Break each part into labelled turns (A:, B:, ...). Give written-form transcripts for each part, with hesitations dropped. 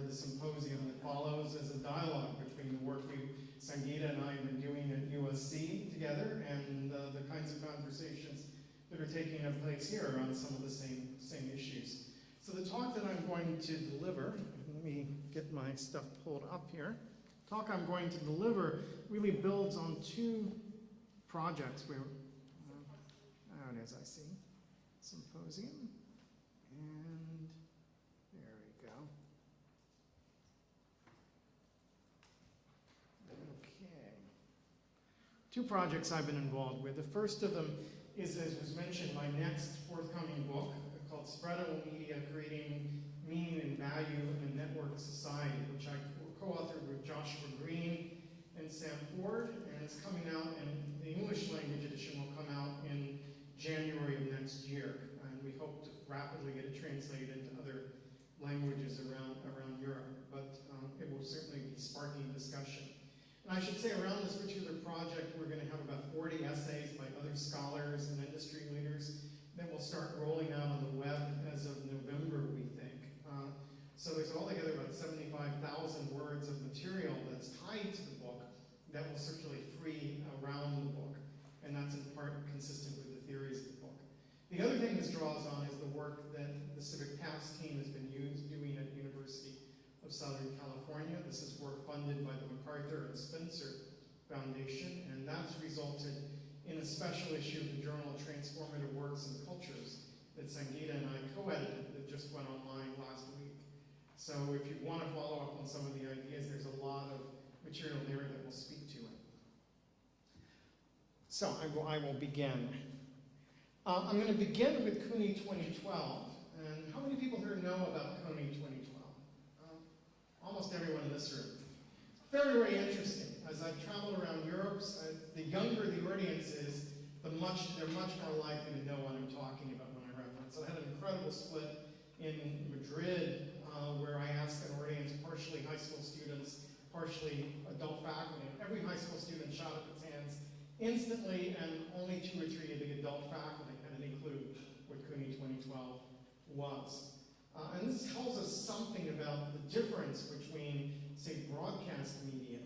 A: the symposium that follows as a dialogue between the work Sangeeta and I have been doing at USC together and the kinds of conversations that are taking place here around some of the same issues. So the talk that I'm going to deliver, let me get my stuff pulled up here. The talk I'm going to deliver really builds on two projects where, there it is, I see, symposium, and there we go. Okay. Two projects I've been involved with. The first of them is, as was mentioned, my next forthcoming book called Spreadable Media, Creating Meaning and Value in a Network Society, which I co-authored with Joshua Green and Sam Ford, and it's coming out, and the English language edition will come out in January of next year, and we hope to rapidly get it translated into other languages around Europe, but it will certainly be sparking discussion. And I should say around this particular project, we're going to have about 40 essays by other scholars and industry leaders that will start rolling out on the web as of November, we think. So there's altogether about 75,000 words of material that's tied to the book that will circulate free around the book. And that's in part consistent with the theories of the book. The other thing this draws on is the work that the Civic Paths team has been doing at the University of Southern California. This is work funded by the MacArthur and Spencer Foundation, and that's resulted in a special issue of the journal Transformative Works and Cultures that Sangeeta and I co-edited that just went online last week. So if you want to follow up on some of the ideas, there's a lot of material there that will speak to it. So I will begin. I'm going to begin with CUNY 2012. And how many people here know about CUNY 2012? Almost everyone in this room. Very, very interesting. As I've traveled around Europe, the younger the audience is, they're much more likely to know what I'm talking about when I reference. So I had an incredible split in Madrid, where I asked an audience, partially high school students, partially adult faculty. And every high school student shot up its hands instantly, and only 2 or 3 of the adult faculty had any clue what CUNY 2012 was. And this tells us something about the difference between, say, broadcast media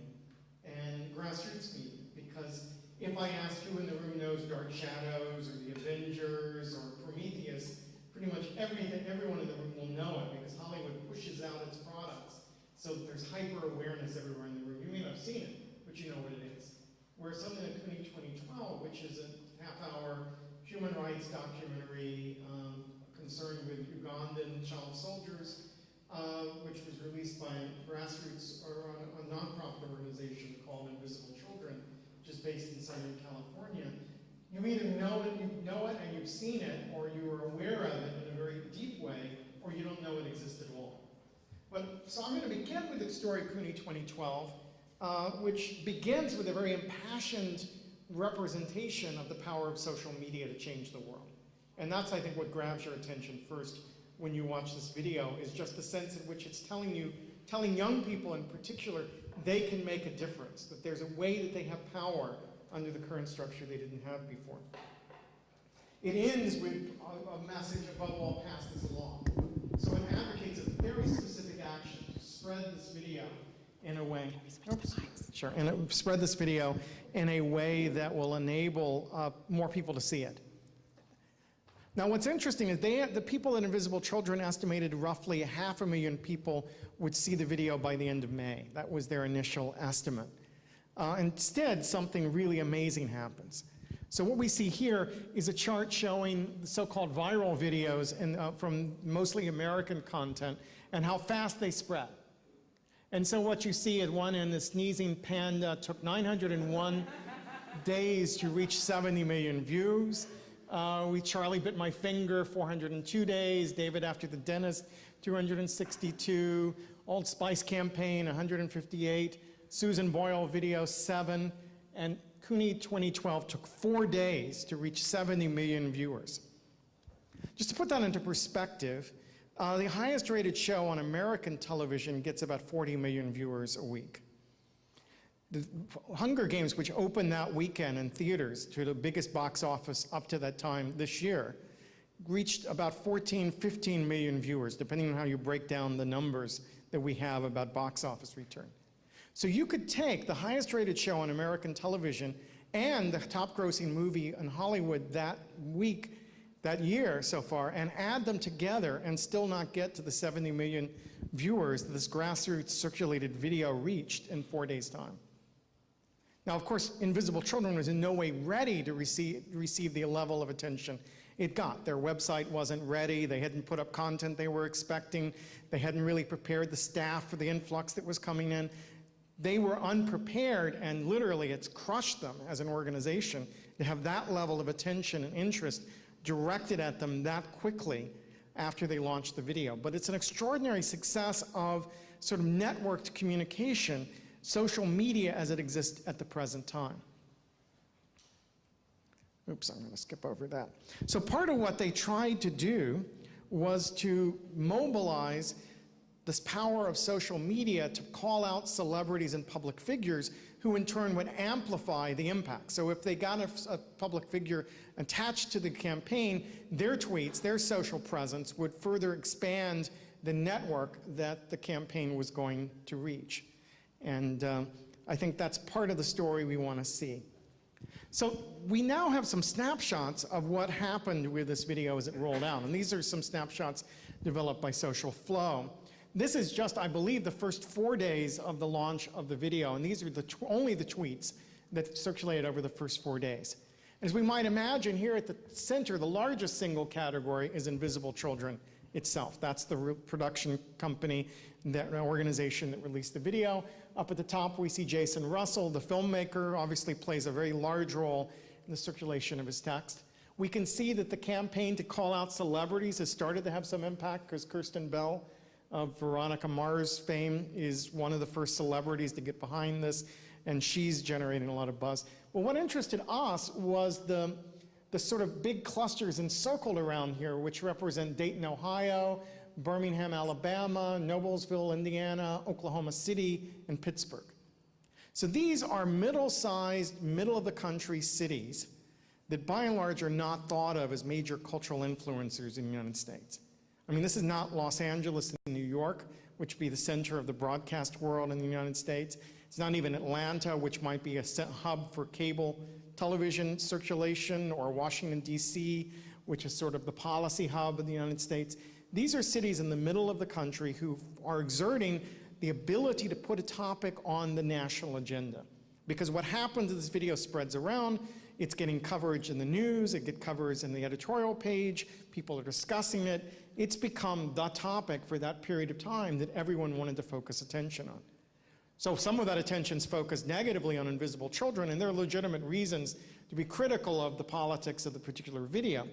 A: and grassroots media. Because if I ask who in the room knows Dark Shadows or The Avengers or Prometheus, pretty much everyone in the room will know it because Hollywood pushes out its products. So there's hyper-awareness everywhere in the room. You may not have seen it, but you know what it is. Whereas something like CUNY 2012, which is a half-hour human rights documentary concerned with Ugandan child soldiers, which was released by a grassroots or a nonprofit organization called Invisible Children, which is based in Southern California. You either know it and you've seen it, or you are aware of it in a very deep way, or you don't know it exists at all. So I'm going to begin with the story CUNY 2012, which begins with a very impassioned representation of the power of social media to change the world. And that's, I think, what grabs your attention first when you watch this video, is just the sense in which it's telling young people in particular, they can make a difference, that there's a way that they have power under the current structure they didn't have before. It ends with a message, above all, pass this along. So it advocates a very specific action to spread this video in a way, spread this video in a way that will enable more people to see it. Now, what's interesting is the people at Invisible Children estimated roughly 500,000 people would see the video by the end of May. That was their initial estimate. Instead, something really amazing happens. So what we see here is a chart showing the so-called viral videos from mostly American content and how fast they spread. And so what you see at one end, the sneezing panda took 901 days to reach 70 million views. Charlie Bit My Finger, 402 days. David After the Dentist, 262. Old Spice Campaign, 158. Susan Boyle video, 7. And CUNY 2012 took 4 days to reach 70 million viewers. Just to put that into perspective, the highest rated show on American television gets about 40 million viewers a week. The Hunger Games, which opened that weekend in theaters to the biggest box office up to that time this year, reached about 14, 15 million viewers, depending on how you break down the numbers that we have about box office return. So you could take the highest rated show on American television and the top grossing movie in Hollywood that week, that year so far, and add them together and still not get to the 70 million viewers that this grassroots circulated video reached in 4 days' time. Now, of course, Invisible Children was in no way ready to receive the level of attention it got. Their website wasn't ready. They hadn't put up content they were expecting. They hadn't really prepared the staff for the influx that was coming in. They were unprepared, and literally it's crushed them as an organization to have that level of attention and interest directed at them that quickly after they launched the video. But it's an extraordinary success of sort of networked communication, social media as it exists at the present time. Oops, I'm going to skip over that. So part of what they tried to do was to mobilize this power of social media to call out celebrities and public figures who in turn would amplify the impact. So if they got a public figure attached to the campaign, their tweets, their social presence would further expand the network that the campaign was going to reach. And I think that's part of the story we want to see. So we now have some snapshots of what happened with this video as it rolled out. And these are some snapshots developed by Social Flow. This is just, I believe, the first 4 days of the launch of the video. And these are only the tweets that circulated over the first 4 days. As we might imagine, here at the center, the largest single category is Invisible Children itself. That's the production company, that organization that released the video. Up at the top, we see Jason Russell, the filmmaker, obviously plays a very large role in the circulation of his text. We can see that the campaign to call out celebrities has started to have some impact, because Kirsten Bell of Veronica Mars fame is one of the first celebrities to get behind this, and she's generating a lot of buzz. Well, what interested us was the sort of big clusters encircled around here, which represent Dayton, Ohio, Birmingham, Alabama, Noblesville, Indiana, Oklahoma City, and Pittsburgh. So these are middle-sized, middle-of-the-country cities that by and large are not thought of as major cultural influencers in the United States. I mean, this is not Los Angeles and New York, which would be the center of the broadcast world in the United States. It's not even Atlanta, which might be a hub for cable television circulation, or Washington, D.C., which is sort of the policy hub of the United States. These are cities in the middle of the country who are exerting the ability to put a topic on the national agenda. Because what happens as this video spreads around, it's getting coverage in the news, it gets coverage in the editorial page, people are discussing it. It's become the topic for that period of time that everyone wanted to focus attention on. So some of that attention is focused negatively on Invisible Children, and there are legitimate reasons to be critical of the politics of the particular video.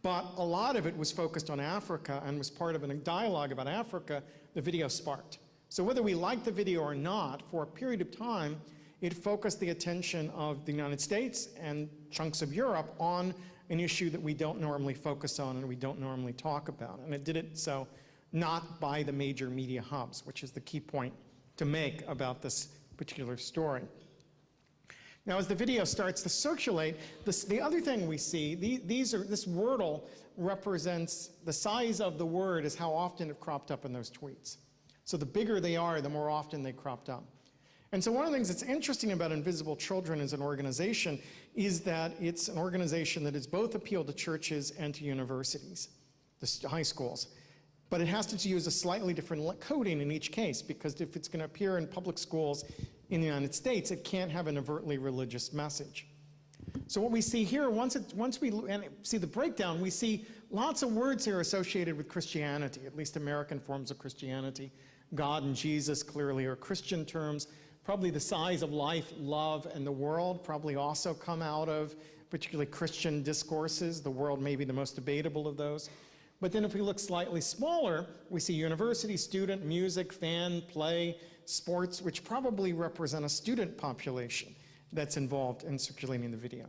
A: But a lot of it was focused on Africa and was part of a dialogue about Africa the video sparked. So whether we like the video or not, for a period of time, it focused the attention of the United States and chunks of Europe on an issue that we don't normally focus on and we don't normally talk about. And it did it so not by the major media hubs, which is the key point to make about this particular story. Now, as the video starts to circulate, the other thing we see, this wordle represents the size of the word is how often it cropped up in those tweets. So the bigger they are, the more often they cropped up. And so one of the things that's interesting about Invisible Children as an organization is that it's an organization that has both appealed to churches and to universities, the high schools. But it has to use a slightly different coding in each case, because if it's going to appear in public schools in the United States, it can't have an overtly religious message. So what we see here, once we see the breakdown, we see lots of words here associated with Christianity, at least American forms of Christianity. God and Jesus clearly are Christian terms. Probably the size of life, love, and the world probably also come out of particularly Christian discourses. The world may be the most debatable of those. But then if we look slightly smaller, we see university, student, music, fan, play, sports, which probably represent a student population that's involved in circulating the video.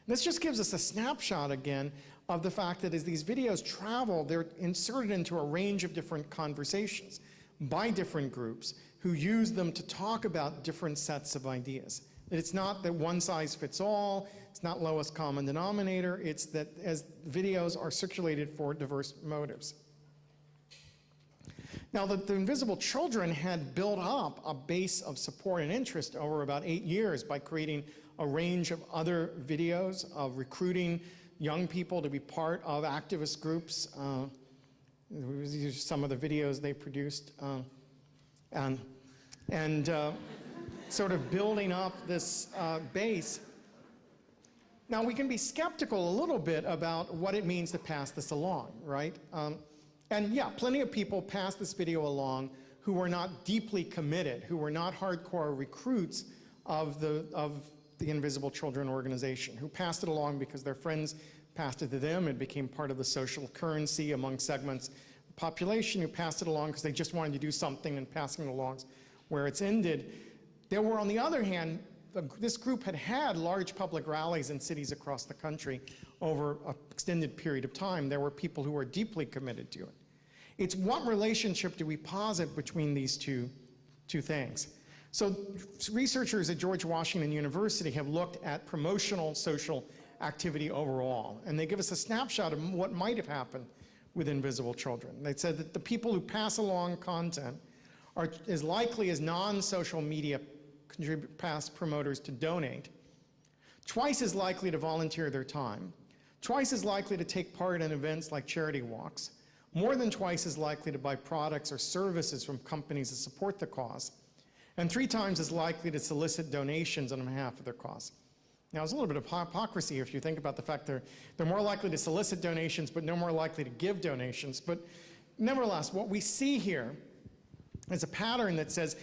A: This just gives us a snapshot again of the fact that as these videos travel, they're inserted into a range of different conversations by different groups who use them to talk about different sets of ideas. It's not that one size fits all, it's not lowest common denominator, it's that as videos are circulated for diverse motives. Now, the Invisible Children had built up a base of support and interest over about 8 years by creating a range of other videos, of recruiting young people to be part of activist groups. These are some of the videos they produced. Sort of building up this base. Now, we can be skeptical a little bit about what it means to pass this along, right? And yeah, plenty of people passed this video along who were not deeply committed, who were not hardcore recruits of the Invisible Children organization, who passed it along because their friends passed it to them. It became part of the social currency among segments of the population, who passed it along because they just wanted to do something, and passing it along where it's ended. There were, on the other hand, this group had had large public rallies in cities across the country over an extended period of time. There were people who were deeply committed to it. It's what relationship do we posit between these two things? So researchers at George Washington University have looked at promotional social activity overall, and they give us a snapshot of what might have happened with Invisible Children. They said that the people who pass along content are as likely as non-social media past promoters to donate, twice as likely to volunteer their time, twice as likely to take part in events like charity walks, more than twice as likely to buy products or services from companies that support the cause, and 3 times as likely to solicit donations on behalf of their cause. Now, there's a little bit of hypocrisy if you think about the fact they're more likely to solicit donations, but no more likely to give donations. But nevertheless, what we see here is a pattern that says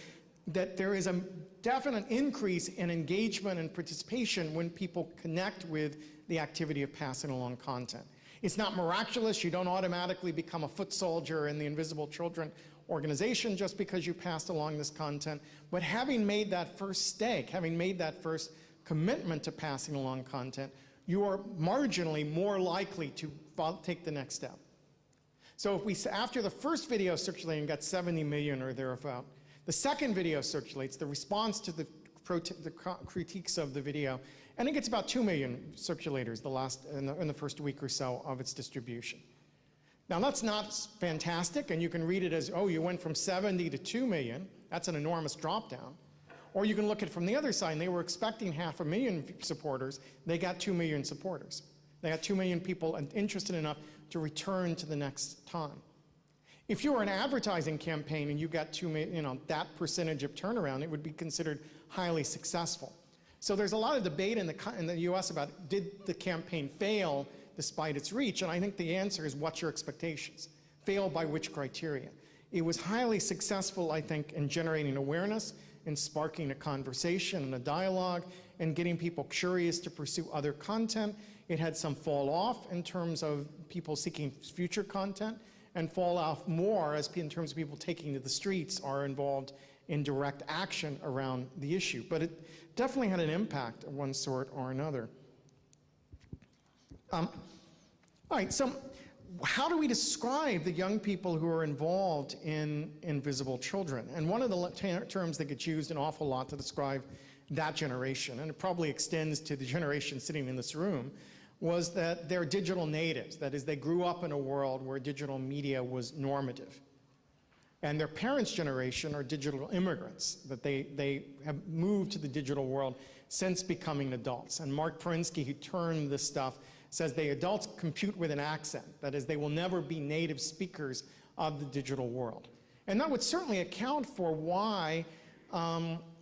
A: that there is a definite increase in engagement and participation when people connect with the activity of passing along content. It's not miraculous. You don't automatically become a foot soldier in the Invisible Children organization just because you passed along this content. But having made that first stake, having made that first commitment to passing along content, you are marginally more likely to take the next step. So if we, after the first video circulating got 70 million or thereabout, the second video circulates, the response to the critiques of the video, and it gets about 2 million circulators in the first week or so of its distribution. Now, that's not fantastic, and you can read it as, oh, you went from 70 to 2 million. That's an enormous drop down. Or you can look at it from the other side, and they were expecting 500,000 supporters. They got 2 million supporters. They got 2 million people interested enough to return to the next time. If you were an advertising campaign and you got 2 million, that percentage of turnaround, it would be considered highly successful. So there's a lot of debate in the US about, did the campaign fail despite its reach? And I think the answer is, what's your expectations? Fail by which criteria? It was highly successful, I think, in generating awareness and sparking a conversation and a dialogue and getting people curious to pursue other content. It had some fall off in terms of people seeking future content, and fall off more in terms of people taking to the streets or involved in direct action around the issue. But it definitely had an impact of one sort or another. All right, so how do we describe the young people who are involved in Invisible Children? And one of the terms that gets used an awful lot to describe that generation, and it probably extends to the generation sitting in this room, was that they're digital natives. That is, they grew up in a world where digital media was normative. And their parents' generation are digital immigrants, that they have moved to the digital world since becoming adults. And Mark Perinsky, who termed this stuff, says the adults compute with an accent. That is, they will never be native speakers of the digital world. And that would certainly account for why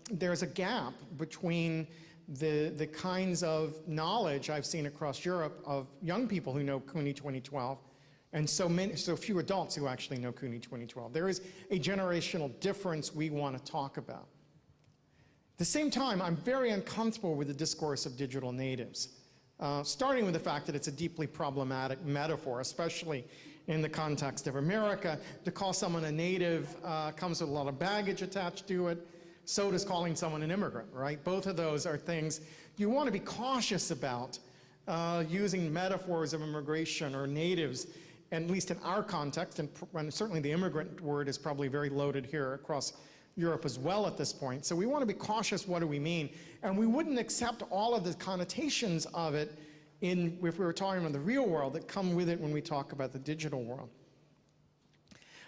A: there's a gap between the kinds of knowledge I've seen across Europe of young people who know CUNY 2012 and so few adults who actually know CUNY 2012. There is a generational difference we want to talk about. At the same time, I'm very uncomfortable with the discourse of digital natives, starting with the fact that it's a deeply problematic metaphor, especially in the context of America. To call someone a native comes with a lot of baggage attached to it. So does calling someone an immigrant, right? Both of those are things you want to be cautious about using metaphors of immigration or natives, at least in our context, and certainly the immigrant word is probably very loaded here across Europe as well at this point. So we want to be cautious, what do we mean? And we wouldn't accept all of the connotations of it if we were talking about the real world that come with it when we talk about the digital world.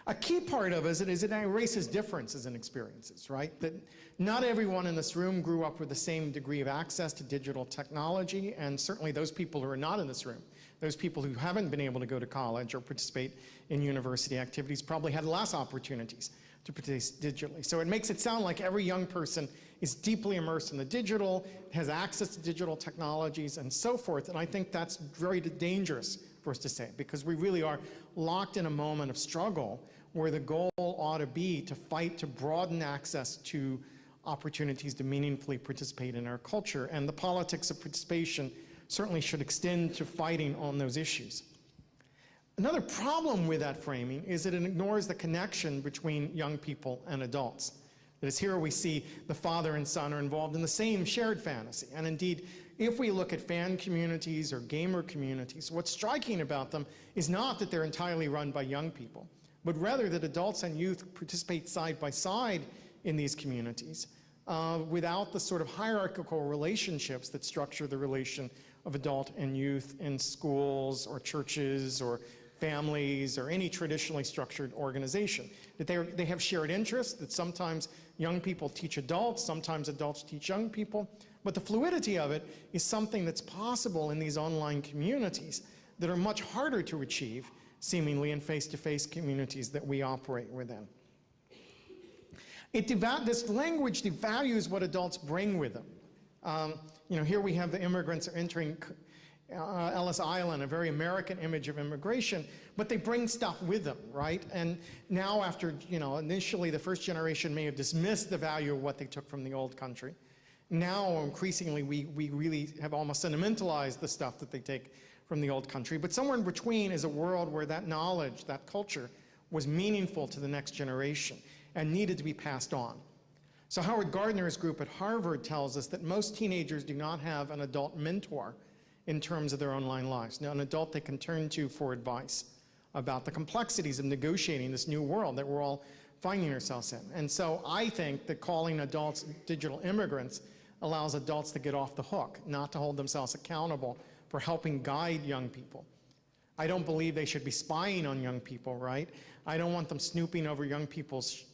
A: A key part of it is it erases differences in experiences, right? That not everyone in this room grew up with the same degree of access to digital technology, and certainly those people who are not in this room, those people who haven't been able to go to college or participate in university activities probably had less opportunities to participate digitally. So it makes it sound like every young person is deeply immersed in the digital, has access to digital technologies and so forth, and I think that's very dangerous for us to say, because we really are locked in a moment of struggle where the goal ought to be to fight to broaden access to opportunities to meaningfully participate in our culture, and the politics of participation certainly should extend to fighting on those issues. Another problem with that framing is that it ignores the connection between young people and adults. That is, here we see the father and son are involved in the same shared fantasy. And indeed, if we look at fan communities or gamer communities, what's striking about them is not that they're entirely run by young people, but rather that adults and youth participate side by side in these communities without the sort of hierarchical relationships that structure the relation of adult and youth in schools or churches or families or any traditionally structured organization. That they have shared interests, that sometimes young people teach adults, sometimes adults teach young people, but the fluidity of it is something that's possible in these online communities that are much harder to achieve, seemingly, in face-to-face communities that we operate within. This language devalues what adults bring with them. Here we have the immigrants are entering Ellis Island, a very American image of immigration, but they bring stuff with them, right? And now after, initially the first generation may have dismissed the value of what they took from the old country. Now, increasingly, we really have almost sentimentalized the stuff that they take from the old country. But somewhere in between is a world where that knowledge, that culture, was meaningful to the next generation and needed to be passed on. So Howard Gardner's group at Harvard tells us that most teenagers do not have an adult mentor in terms of their online lives. Now, an adult they can turn to for advice about the complexities of negotiating this new world that we're all finding ourselves in. And so I think that calling adults digital immigrants allows adults to get off the hook, not to hold themselves accountable for helping guide young people. I don't believe they should be spying on young people, right? I don't want them snooping over young people's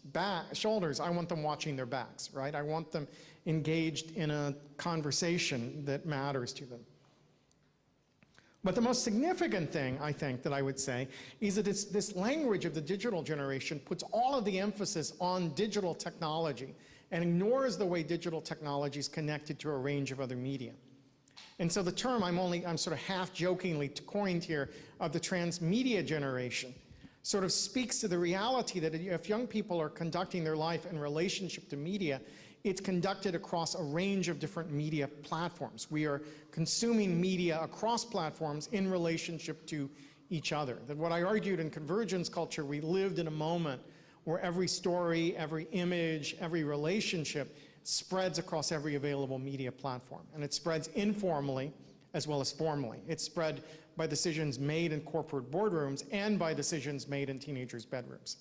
A: shoulders. I want them watching their backs, right? I want them engaged in a conversation that matters to them. But the most significant thing, I think, that I would say is that this language of the digital generation puts all of the emphasis on digital technology and ignores the way digital technology is connected to a range of other media. And so the term I'm sort of half-jokingly coined here of the transmedia generation sort of speaks to the reality that if young people are conducting their life in relationship to media, it's conducted across a range of different media platforms. We are consuming media across platforms in relationship to each other. That what I argued in Convergence culture, we lived in a moment where every story, every image, every relationship spreads across every available media platform. And it spreads informally as well as formally. It's spread by decisions made in corporate boardrooms and by decisions made in teenagers' bedrooms.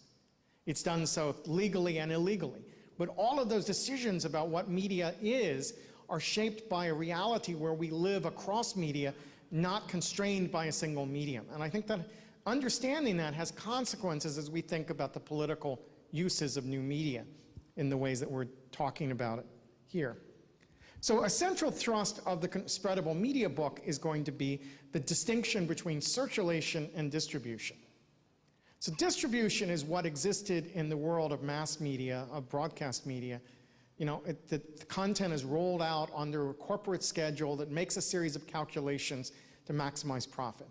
A: It's done so legally and illegally. But all of those decisions about what media is are shaped by a reality where we live across media, not constrained by a single medium. And I think that understanding that has consequences as we think about the political uses of new media in the ways that we're talking about it here. So a central thrust of the Spreadable Media book is going to be the distinction between circulation and distribution. So distribution is what existed in the world of mass media, of broadcast media. The content is rolled out under a corporate schedule that makes a series of calculations to maximize profit.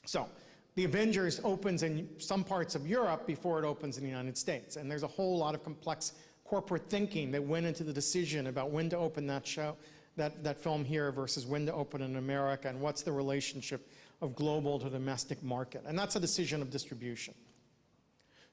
A: So the Avengers opens in some parts of Europe before it opens in the United States. And there's a whole lot of complex corporate thinking that went into the decision about when to open that show, that film here versus when to open in America, and what's the relationship of global to domestic market. And that's a decision of distribution.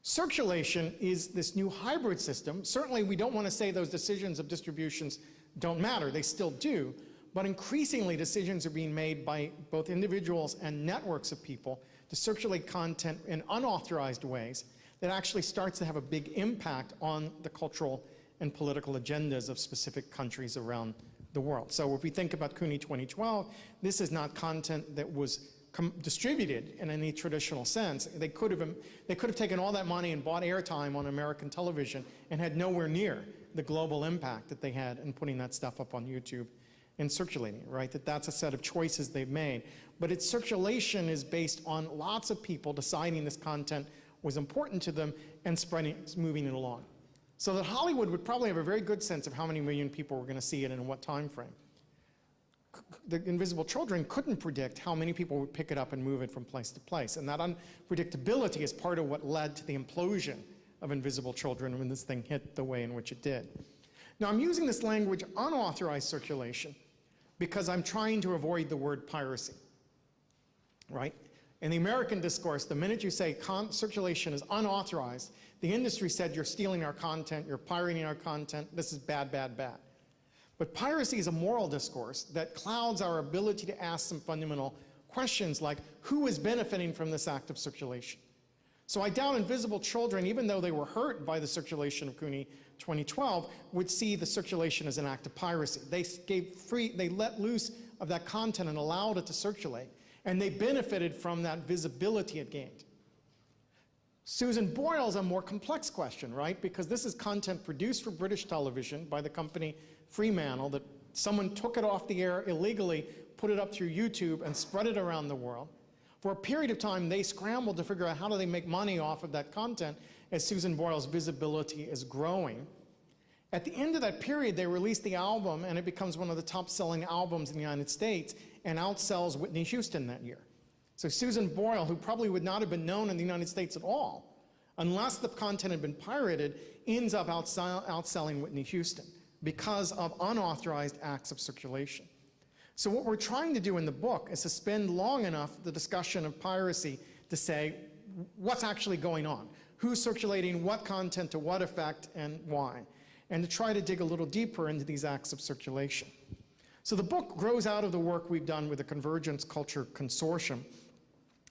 A: Circulation is this new hybrid system. Certainly we don't want to say those decisions of distributions don't matter. They still do. But increasingly decisions are being made by both individuals and networks of people to circulate content in unauthorized ways that actually starts to have a big impact on the cultural and political agendas of specific countries around the world. So if we think about CUNY 2012, this is not content that was distributed in any traditional sense. They could have taken all that money and bought airtime on American television and had nowhere near the global impact that they had in putting that stuff up on YouTube and circulating it, right? That's a set of choices they've made. But its circulation is based on lots of people deciding this content was important to them and moving it along. So that Hollywood would probably have a very good sense of how many million people were going to see it and in what time frame. The Invisible Children couldn't predict how many people would pick it up and move it from place to place. And that unpredictability is part of what led to the implosion of Invisible Children when this thing hit the way in which it did. Now, I'm using this language, unauthorized circulation, because I'm trying to avoid the word piracy, right? In the American discourse, the minute you say circulation is unauthorized, the industry said you're stealing our content, you're pirating our content, this is bad, bad, bad. But piracy is a moral discourse that clouds our ability to ask some fundamental questions like, who is benefiting from this act of circulation? So I doubt Invisible Children, even though they were hurt by the circulation of CUNY 2012, would see the circulation as an act of piracy. They let loose of that content and allowed it to circulate, and they benefited from that visibility it gained. Susan Boyle's a more complex question, right? Because this is content produced for British television by the company Fremantle, that someone took it off the air illegally, put it up through YouTube, and spread it around the world. For a period of time, they scrambled to figure out how do they make money off of that content as Susan Boyle's visibility is growing. At the end of that period, they released the album, and it becomes one of the top-selling albums in the United States, and outsells Whitney Houston that year. So Susan Boyle, who probably would not have been known in the United States at all, unless the content had been pirated, ends up outselling Whitney Houston because of unauthorized acts of circulation. So what we're trying to do in the book is to spend long enough the discussion of piracy to say, what's actually going on? Who's circulating what content to what effect and why? And to try to dig a little deeper into these acts of circulation. So the book grows out of the work we've done with the Convergence Culture Consortium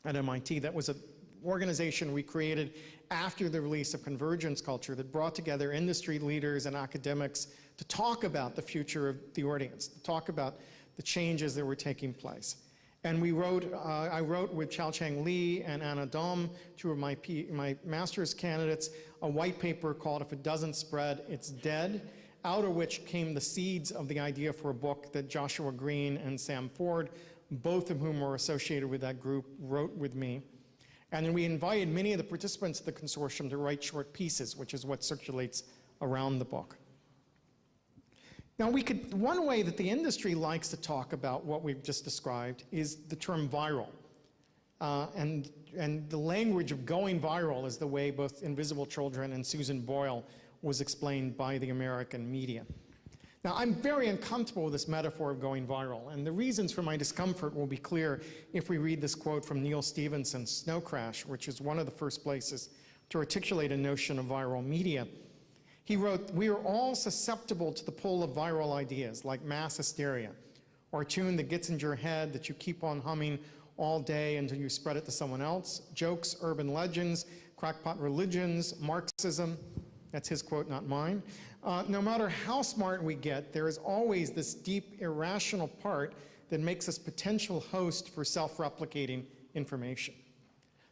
A: at MIT. That was an organization we created after the release of Convergence Culture that brought together industry leaders and academics to talk about the future of the audience, to talk about the changes that were taking place. And I wrote with Chao-Chang Lee and Anna Dom, two of my master's candidates, a white paper called If It Doesn't Spread, It's Dead, out of which came the seeds of the idea for a book that Joshua Green and Sam Ford, both of whom were associated with that group, wrote with me. And then we invited many of the participants of the consortium to write short pieces, which is what circulates around the book. Now, one way that the industry likes to talk about what we've just described is the term viral. And the language of going viral is the way both Invisible Children and Susan Boyle was explained by the American media. Now, I'm very uncomfortable with this metaphor of going viral, and the reasons for my discomfort will be clear if we read this quote from Neil Stephenson's Snow Crash, which is one of the first places to articulate a notion of viral media. He wrote, "We are all susceptible to the pull of viral ideas, like mass hysteria, or a tune that gets into your head that you keep on humming all day until you spread it to someone else, jokes, urban legends, crackpot religions, Marxism." That's his quote, not mine. No matter how smart we get, there is always this deep irrational part that makes us potential host for self-replicating information.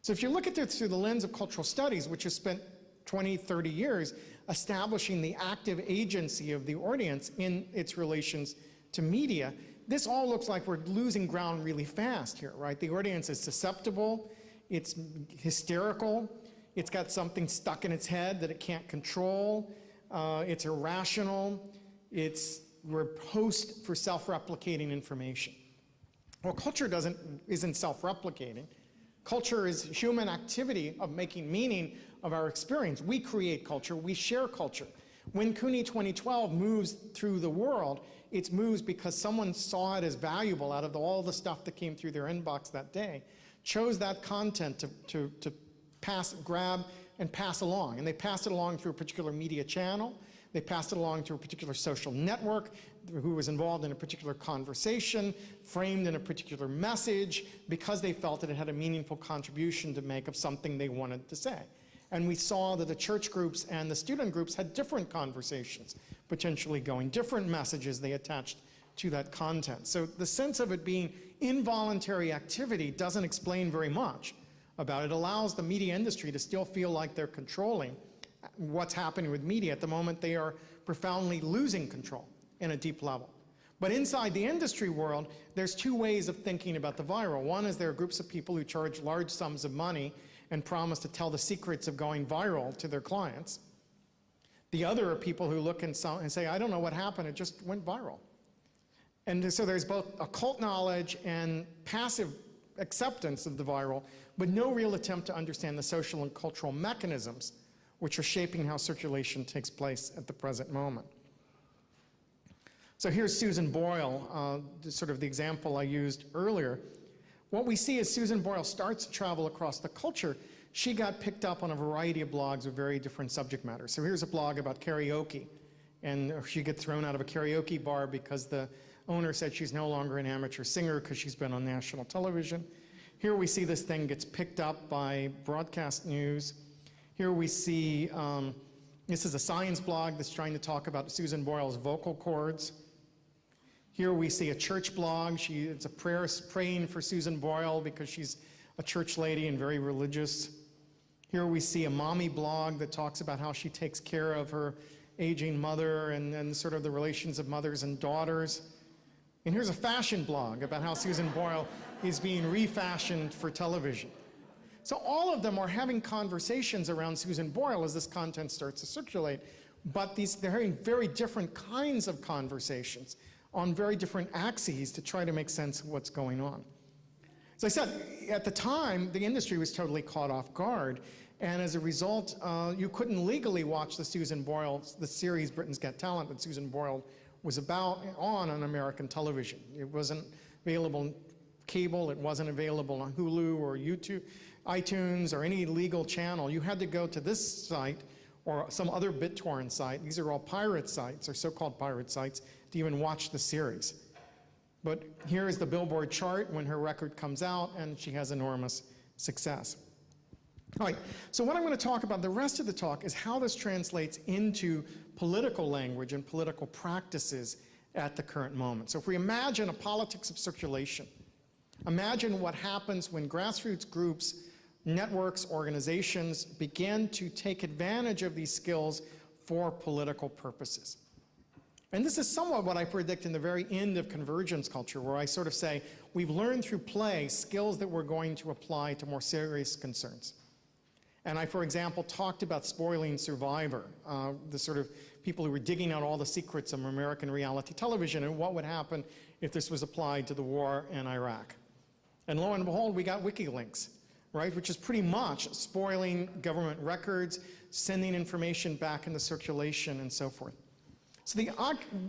A: So if you look at it through the lens of cultural studies, which has spent 20, 30 years establishing the active agency of the audience in its relations to media, this all looks like we're losing ground really fast here, right? The audience is susceptible, it's hysterical, it's got something stuck in its head that it can't control, it's irrational, we're host for self-replicating information. Well, culture isn't self-replicating. Culture is human activity of making meaning of our experience. We create culture, we share culture. When CUNY 2012 moves through the world, it moves because someone saw it as valuable out of all the stuff that came through their inbox that day, chose that content to grab and pass along. And they passed it along through a particular media channel, they passed it along through a particular social network, who was involved in a particular conversation, framed in a particular message, because they felt that it had a meaningful contribution to make of something they wanted to say. And we saw that the church groups and the student groups had different conversations, potentially going, different messages they attached to that content. So the sense of it being involuntary activity doesn't explain very much about it. It allows the media industry to still feel like they're controlling what's happening with media. At the moment, they are profoundly losing control in a deep level. But inside the industry world, there's two ways of thinking about the viral. One is there are groups of people who charge large sums of money and promise to tell the secrets of going viral to their clients. The other are people who look and say, I don't know what happened, it just went viral. And so there's both occult knowledge and passive acceptance of the viral, but no real attempt to understand the social and cultural mechanisms which are shaping how circulation takes place at the present moment. So here's Susan Boyle, sort of the example I used earlier. What we see is Susan Boyle starts to travel across the culture. She got picked up on a variety of blogs with very different subject matter. So here's a blog about karaoke, and she gets thrown out of a karaoke bar because the owner said she's no longer an amateur singer because she's been on national television. Here we see this thing gets picked up by broadcast news. Here we see, this is a science blog that's trying to talk about Susan Boyle's vocal cords. Here we see a church blog. It's a prayer praying for Susan Boyle because she's a church lady and very religious. Here we see a mommy blog that talks about how she takes care of her aging mother and sort of the relations of mothers and daughters. And here's a fashion blog about how Susan Boyle is being refashioned for television. So all of them are having conversations around Susan Boyle as this content starts to circulate, but they're having very different kinds of conversations on very different axes to try to make sense of what's going on. As I said, at the time, the industry was totally caught off guard, and as a result, you couldn't legally watch the series Britain's Got Talent that Susan Boyle was on American television. It wasn't available on cable, it wasn't available on Hulu or YouTube, iTunes, or any legal channel. You had to go to this site or some other BitTorrent site. These are all pirate sites, or so-called pirate sites, to even watch the series. But here is the Billboard chart when her record comes out, and she has enormous success. All right, so what I'm going to talk about the rest of the talk is how this translates into political language and political practices at the current moment. So if we imagine a politics of circulation, imagine what happens when grassroots groups, networks, organizations begin to take advantage of these skills for political purposes. And this is somewhat what I predict in the very end of convergence culture, where I sort of say, we've learned through play skills that we're going to apply to more serious concerns. And I, for example, talked about spoiling Survivor, the sort of people who were digging out all the secrets of American reality television and what would happen if this was applied to the war in Iraq. And lo and behold, we got WikiLeaks, right, which is pretty much spoiling government records, sending information back into circulation, and so forth. So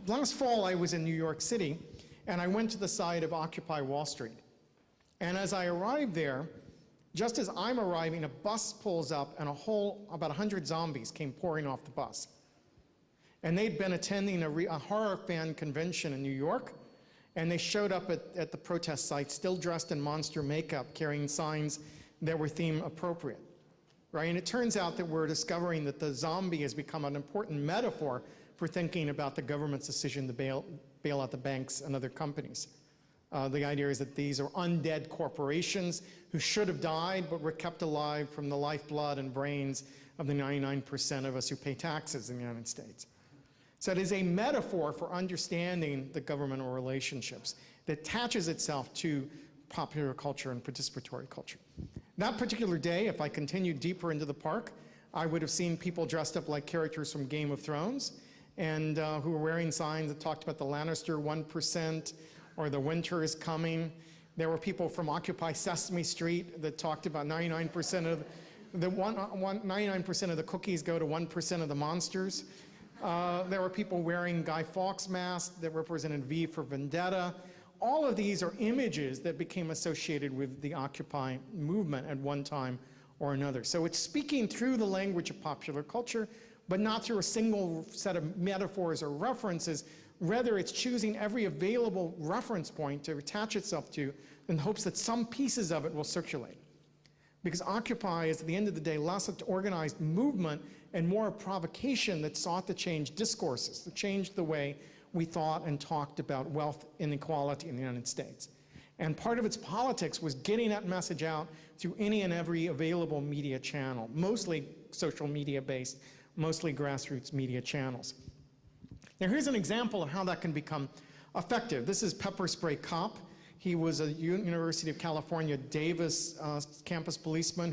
A: last fall, I was in New York City, and I went to the site of Occupy Wall Street. And as I arrived there, just as I'm arriving, a bus pulls up, and about 100 zombies came pouring off the bus. And they'd been attending a horror fan convention in New York, and they showed up at the protest site, still dressed in monster makeup, carrying signs that were theme appropriate, right? And it turns out that we're discovering that the zombie has become an important metaphor for thinking about the government's decision to bail out the banks and other companies. The idea is that these are undead corporations who should have died but were kept alive from the lifeblood and brains of the 99% of us who pay taxes in the United States. So it is a metaphor for understanding the governmental relationships that attaches itself to popular culture and participatory culture. That particular day, if I continued deeper into the park, I would have seen people dressed up like characters from Game of Thrones, and who were wearing signs that talked about the Lannister 1% or the winter is coming. There were people from Occupy Sesame Street that talked about 99% of the cookies go to 1% of the monsters. There were people wearing Guy Fawkes masks that represented V for Vendetta. All of these are images that became associated with the Occupy movement at one time or another. So it's speaking through the language of popular culture, but not through a single set of metaphors or references. Rather, it's choosing every available reference point to attach itself to in hopes that some pieces of it will circulate. Because Occupy is, at the end of the day, less an organized movement and more a provocation that sought to change discourses, to change the way we thought and talked about wealth inequality in the United States. And part of its politics was getting that message out through any and every available media channel, mostly social media based, mostly grassroots media channels. Now here's an example of how that can become effective. This is Pepper Spray Cop. He was a University of California, Davis campus policeman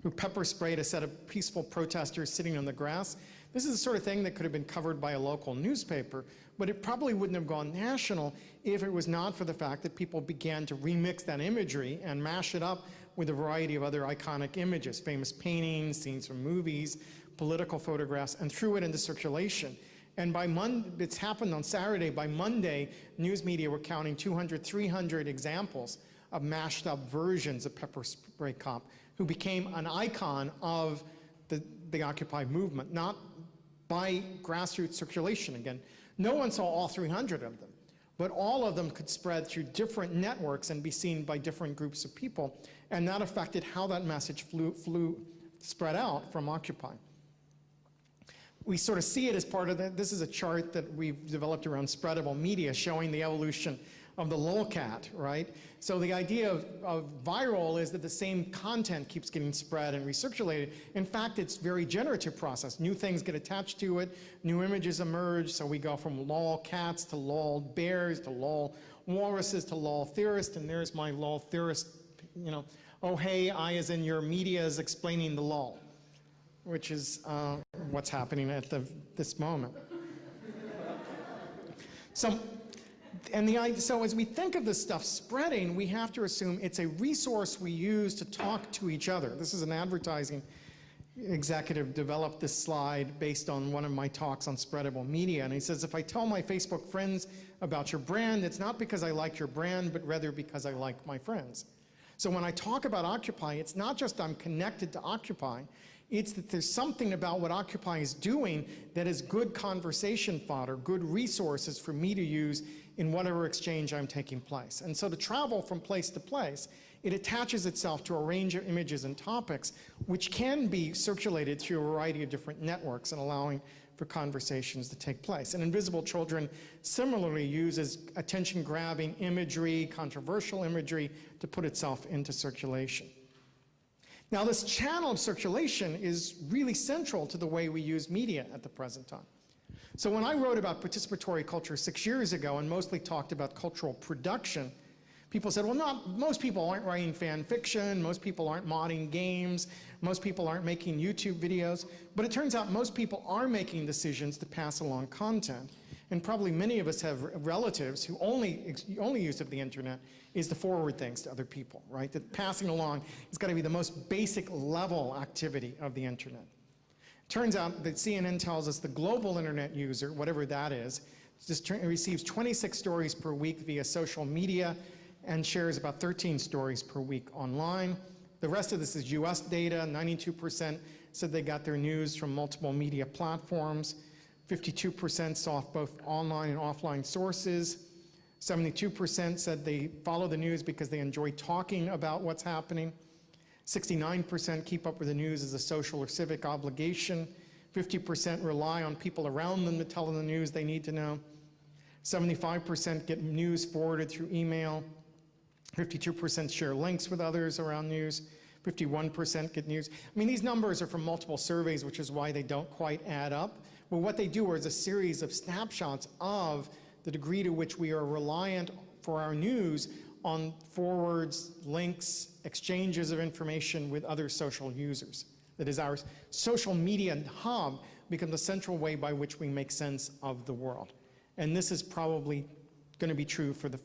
A: who pepper sprayed a set of peaceful protesters sitting on the grass. This is the sort of thing that could have been covered by a local newspaper, but it probably wouldn't have gone national if it was not for the fact that people began to remix that imagery and mash it up with a variety of other iconic images, famous paintings, scenes from movies, political photographs, and threw it into circulation. And by Monday, it's happened on Saturday, by Monday, news media were counting 200, 300 examples of mashed up versions of Pepper Spray Cop, who became an icon of the Occupy movement, not by grassroots circulation again. No one saw all 300 of them, but all of them could spread through different networks and be seen by different groups of people, and that affected how that message spread out from Occupy. We sort of see it as part of this is a chart that we've developed around spreadable media showing the evolution of the lolcat, right? So the idea of viral is that the same content keeps getting spread and recirculated. In fact, it's a very generative process. New things get attached to it, new images emerge, so we go from lol cats to lol bears to lol walruses to lol theorist, and there's my lol theorist, you know, oh hey, I as in your media is explaining the lol, which is what's happening at this moment. So as we think of this stuff spreading, we have to assume it's a resource we use to talk to each other. This is an advertising executive developed this slide based on one of my talks on spreadable media. And he says, if I tell my Facebook friends about your brand, it's not because I like your brand, but rather because I like my friends. So when I talk about Occupy, it's not just I'm connected to Occupy, it's that there's something about what Occupy is doing that is good conversation fodder, good resources for me to use in whatever exchange I'm taking place. And so to travel from place to place, it attaches itself to a range of images and topics which can be circulated through a variety of different networks and allowing for conversations to take place. And Invisible Children similarly uses attention-grabbing imagery, controversial imagery, to put itself into circulation. Now, this channel of circulation is really central to the way we use media at the present time. So when I wrote about participatory culture 6 years ago and mostly talked about cultural production, people said, well, most people aren't writing fan fiction, most people aren't modding games, most people aren't making YouTube videos, but it turns out most people are making decisions to pass along content. And probably many of us have relatives who only use of the internet is to forward things to other people, right? That passing along is got to be the most basic level activity of the internet. Turns out that CNN tells us the global internet user, whatever that is, just receives 26 stories per week via social media and shares about 13 stories per week online. The rest of this is US data. 92% said they got their news from multiple media platforms. 52% saw both online and offline sources. 72% said they follow the news because they enjoy talking about what's happening. 69% keep up with the news as a social or civic obligation. 50% rely on people around them to tell them the news they need to know. 75% get news forwarded through email. 52% share links with others around news. 51% get news. I mean, these numbers are from multiple surveys, which is why they don't quite add up. But what they do is a series of snapshots of the degree to which we are reliant for our news on forwards, links, exchanges of information with other social users. That is, our social media hub becomes the central way by which we make sense of the world. And this is probably going to be true for the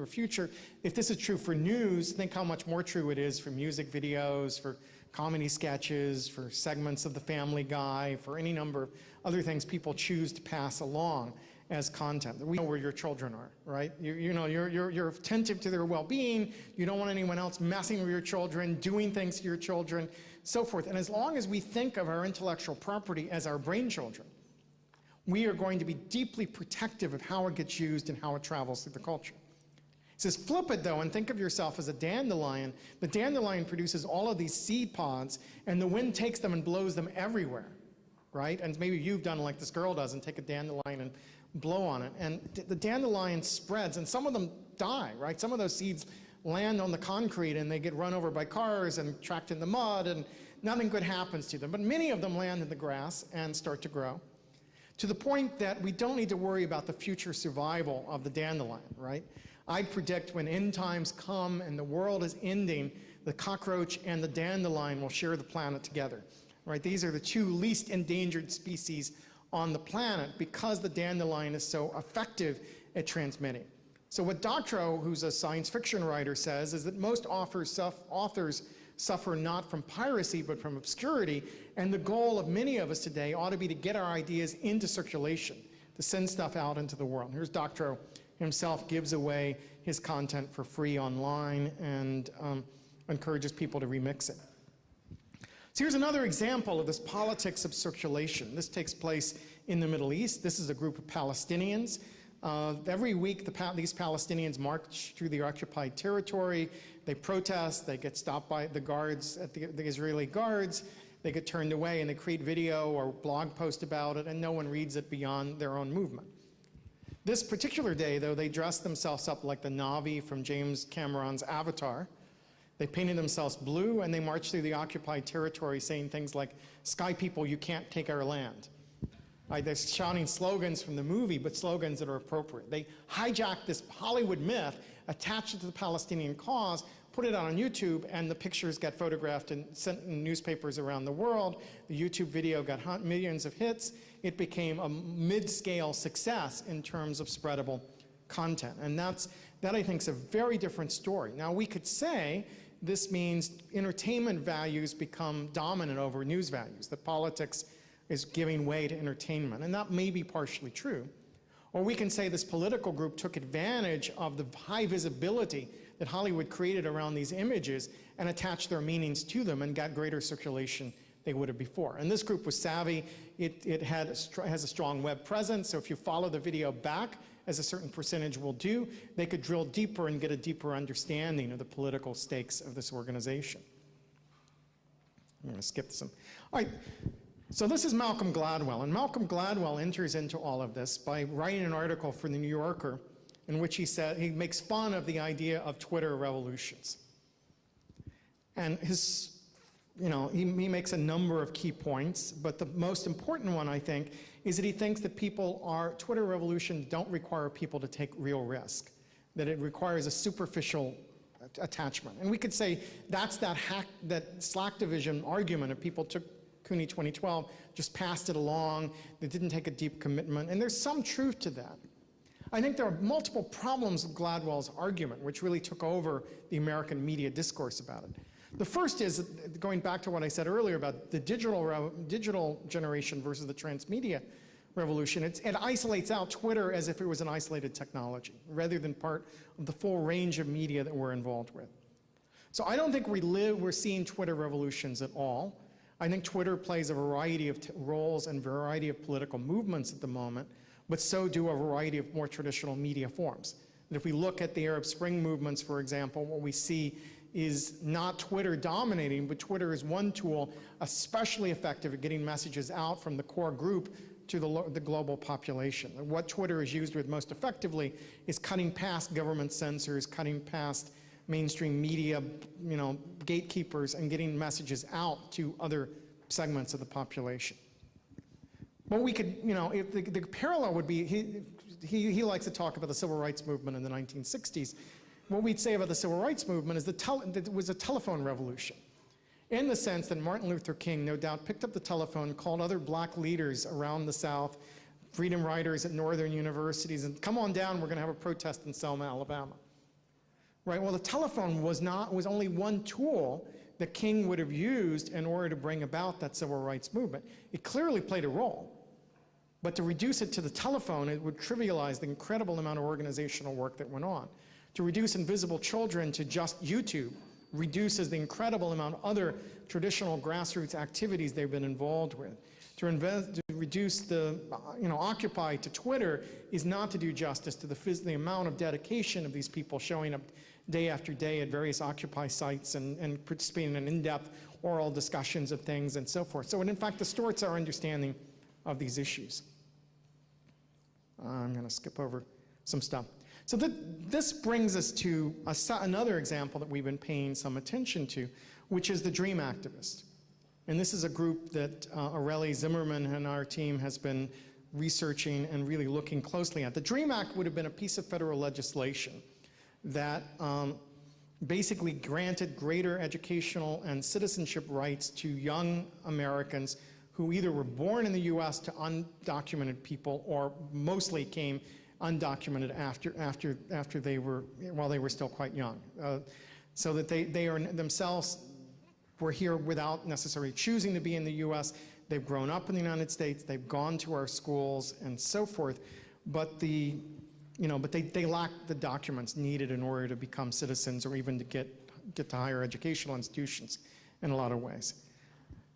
A: future. If this is true for news, think how much more true it is for music videos, for comedy sketches, for segments of the Family Guy, for any number of other things people choose to pass along as content. We know where your children are, right? You're attentive to their well-being. You don't want anyone else messing with your children, doing things to your children, so forth. And as long as we think of our intellectual property as our brain children, we are going to be deeply protective of how it gets used and how it travels through the culture. He says, flip it though and think of yourself as a dandelion. The dandelion produces all of these seed pods, and the wind takes them and blows them everywhere, right? And maybe you've done like this girl does and take a dandelion and blow on it. And the dandelion spreads, and some of them die, right? Some of those seeds land on the concrete and they get run over by cars and tracked in the mud, and nothing good happens to them. But many of them land in the grass and start to grow, to the point that we don't need to worry about the future survival of the dandelion, right? I predict when end times come and the world is ending, the cockroach and the dandelion will share the planet together, right? These are the two least endangered species on the planet because the dandelion is so effective at transmitting. So what Doctorow, who's a science fiction writer, says is that most authors suffer not from piracy but from obscurity, and the goal of many of us today ought to be to get our ideas into circulation, to send stuff out into the world. Here's Doctorow himself gives away his content for free online and encourages people to remix it. So here's another example of this politics of circulation. This takes place in the Middle East. This is a group of Palestinians. Every week, these Palestinians march through the occupied territory. They protest. They get stopped by the guards, the Israeli guards. They get turned away, and they create video or blog post about it, and no one reads it beyond their own movement. This particular day, though, they dressed themselves up like the Na'vi from James Cameron's Avatar. They painted themselves blue, and they marched through the occupied territory saying things like, "Sky people, you can't take our land." They're shouting slogans from the movie, but slogans that are appropriate. They hijacked this Hollywood myth, attached it to the Palestinian cause, put it out on YouTube, and the pictures got photographed and sent in newspapers around the world. The YouTube video got millions of hits. It became a mid-scale success in terms of spreadable content. And that I think is a very different story. Now we could say this means entertainment values become dominant over news values, that politics is giving way to entertainment, and that may be partially true. Or we can say this political group took advantage of the high visibility that Hollywood created around these images and attached their meanings to them and got greater circulation they would have before. And this group was savvy. It has a strong web presence, so if you follow the video back, as a certain percentage will do, they could drill deeper and get a deeper understanding of the political stakes of this organization. I'm going to skip some. All right. So this is Malcolm Gladwell, and Malcolm Gladwell enters into all of this by writing an article for the New Yorker in which he makes fun of the idea of Twitter revolutions. And he makes a number of key points, but the most important one, I think, is that he thinks that Twitter revolutions don't require people to take real risk, that it requires a superficial attachment. And we could say that's that Slack division argument of people took CUNY 2012, just passed it along, they didn't take a deep commitment, and there's some truth to that. I think there are multiple problems with Gladwell's argument, which really took over the American media discourse about it. The first is, going back to what I said earlier about the digital generation versus the transmedia revolution, it isolates out Twitter as if it was an isolated technology, rather than part of the full range of media that we're involved with. So I don't think we're seeing Twitter revolutions at all. I think Twitter plays a variety of roles and variety of political movements at the moment, but so do a variety of more traditional media forms. And if we look at the Arab Spring movements, for example, what we see is not Twitter dominating, but Twitter is one tool especially effective at getting messages out from the core group to the global population. And what Twitter is used with most effectively is cutting past government censors, cutting past mainstream media, gatekeepers, and getting messages out to other segments of the population. But we could, if the parallel would be, he likes to talk about the civil rights movement in the 1960s. What we'd say about the civil rights movement is that it was a telephone revolution, in the sense that Martin Luther King, no doubt, picked up the telephone, called other black leaders around the South, freedom writers at northern universities, and come on down, we're going to have a protest in Selma, Alabama. Right, well, the telephone was only one tool that King would have used in order to bring about that civil rights movement. It clearly played a role, but to reduce it to the telephone, it would trivialize the incredible amount of organizational work that went on. To reduce invisible children to just YouTube reduces the incredible amount of other traditional grassroots activities they've been involved with. to reduce the Occupy to Twitter is not to do justice to the amount of dedication of these people showing up day after day at various Occupy sites and participating in in-depth oral discussions of things and so forth. So it in fact distorts our understanding of these issues. I'm going to skip over some stuff. So this brings us to another example that we've been paying some attention to, which is the Dream Activist. And this is a group that Aurelie Zimmerman and our team has been researching and really looking closely at. The DREAM Act would have been a piece of federal legislation that basically granted greater educational and citizenship rights to young Americans who either were born in the US to undocumented people or mostly came undocumented after they were, while they were still quite young. So that they are themselves were here without necessarily choosing to be in the US. They've grown up in the United States, they've gone to our schools and so forth, but they lack the documents needed in order to become citizens or even to get to higher educational institutions in a lot of ways.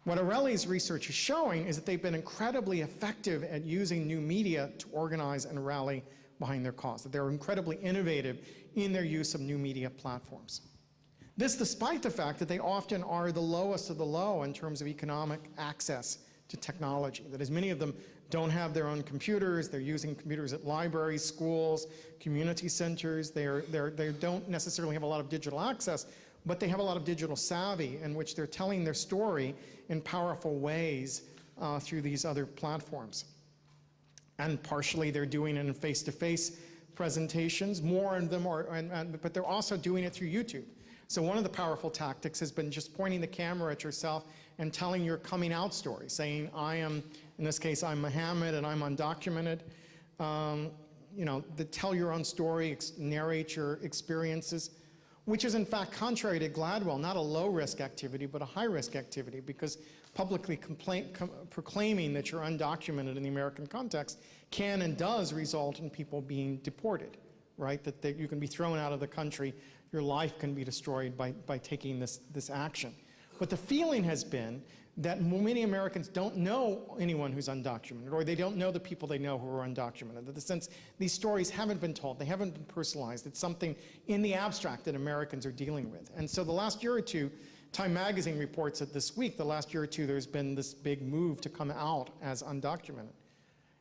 A: What Aurelie's research is showing is that they've been incredibly effective at using new media to organize and rally behind their cause, that they're incredibly innovative in their use of new media platforms. This despite the fact that they often are the lowest of the low in terms of economic access to technology. That is, many of them don't have their own computers, they're using computers at libraries, schools, community centers, they don't necessarily have a lot of digital access, but they have a lot of digital savvy in which they're telling their story in powerful ways through these other platforms. And partially they're doing it in face-to-face presentations, more of them are, but they're also doing it through YouTube. So one of the powerful tactics has been just pointing the camera at yourself and telling your coming out story, saying, I am, in this case, I'm Mohammed and I'm undocumented. Tell your own story, narrate your experiences, which is in fact contrary to Gladwell, not a low-risk activity, but a high-risk activity, because publicly proclaiming that you're undocumented in the American context can and does result in people being deported, right? That you can be thrown out of the country, your life can be destroyed by taking this action. But the feeling has been that many Americans don't know anyone who's undocumented, or they don't know the people they know who are undocumented. In the sense, these stories haven't been told, they haven't been personalized. It's something in the abstract that Americans are dealing with. And so the last year or two, Time Magazine reports that this week, the last year or two, there's been this big move to come out as undocumented.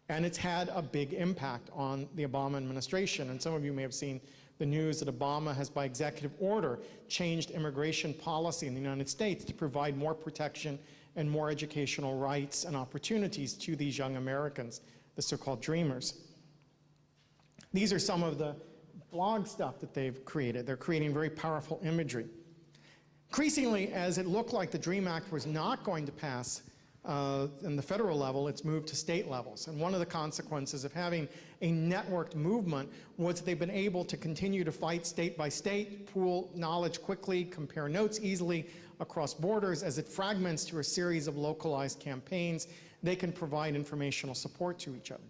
A: And it's had a big impact on the Obama administration. And some of you may have seen the news that Obama has, by executive order, changed immigration policy in the United States to provide more protection and more educational rights and opportunities to these young Americans, the so-called dreamers. These are some of the blog stuff that they've created. They're creating very powerful imagery. Increasingly, as it looked like the DREAM Act was not going to pass in the federal level, it's moved to state levels. And one of the consequences of having a networked movement was that they've been able to continue to fight state by state, pool knowledge quickly, compare notes easily across borders. As it fragments to a series of localized campaigns, they can provide informational support to each other.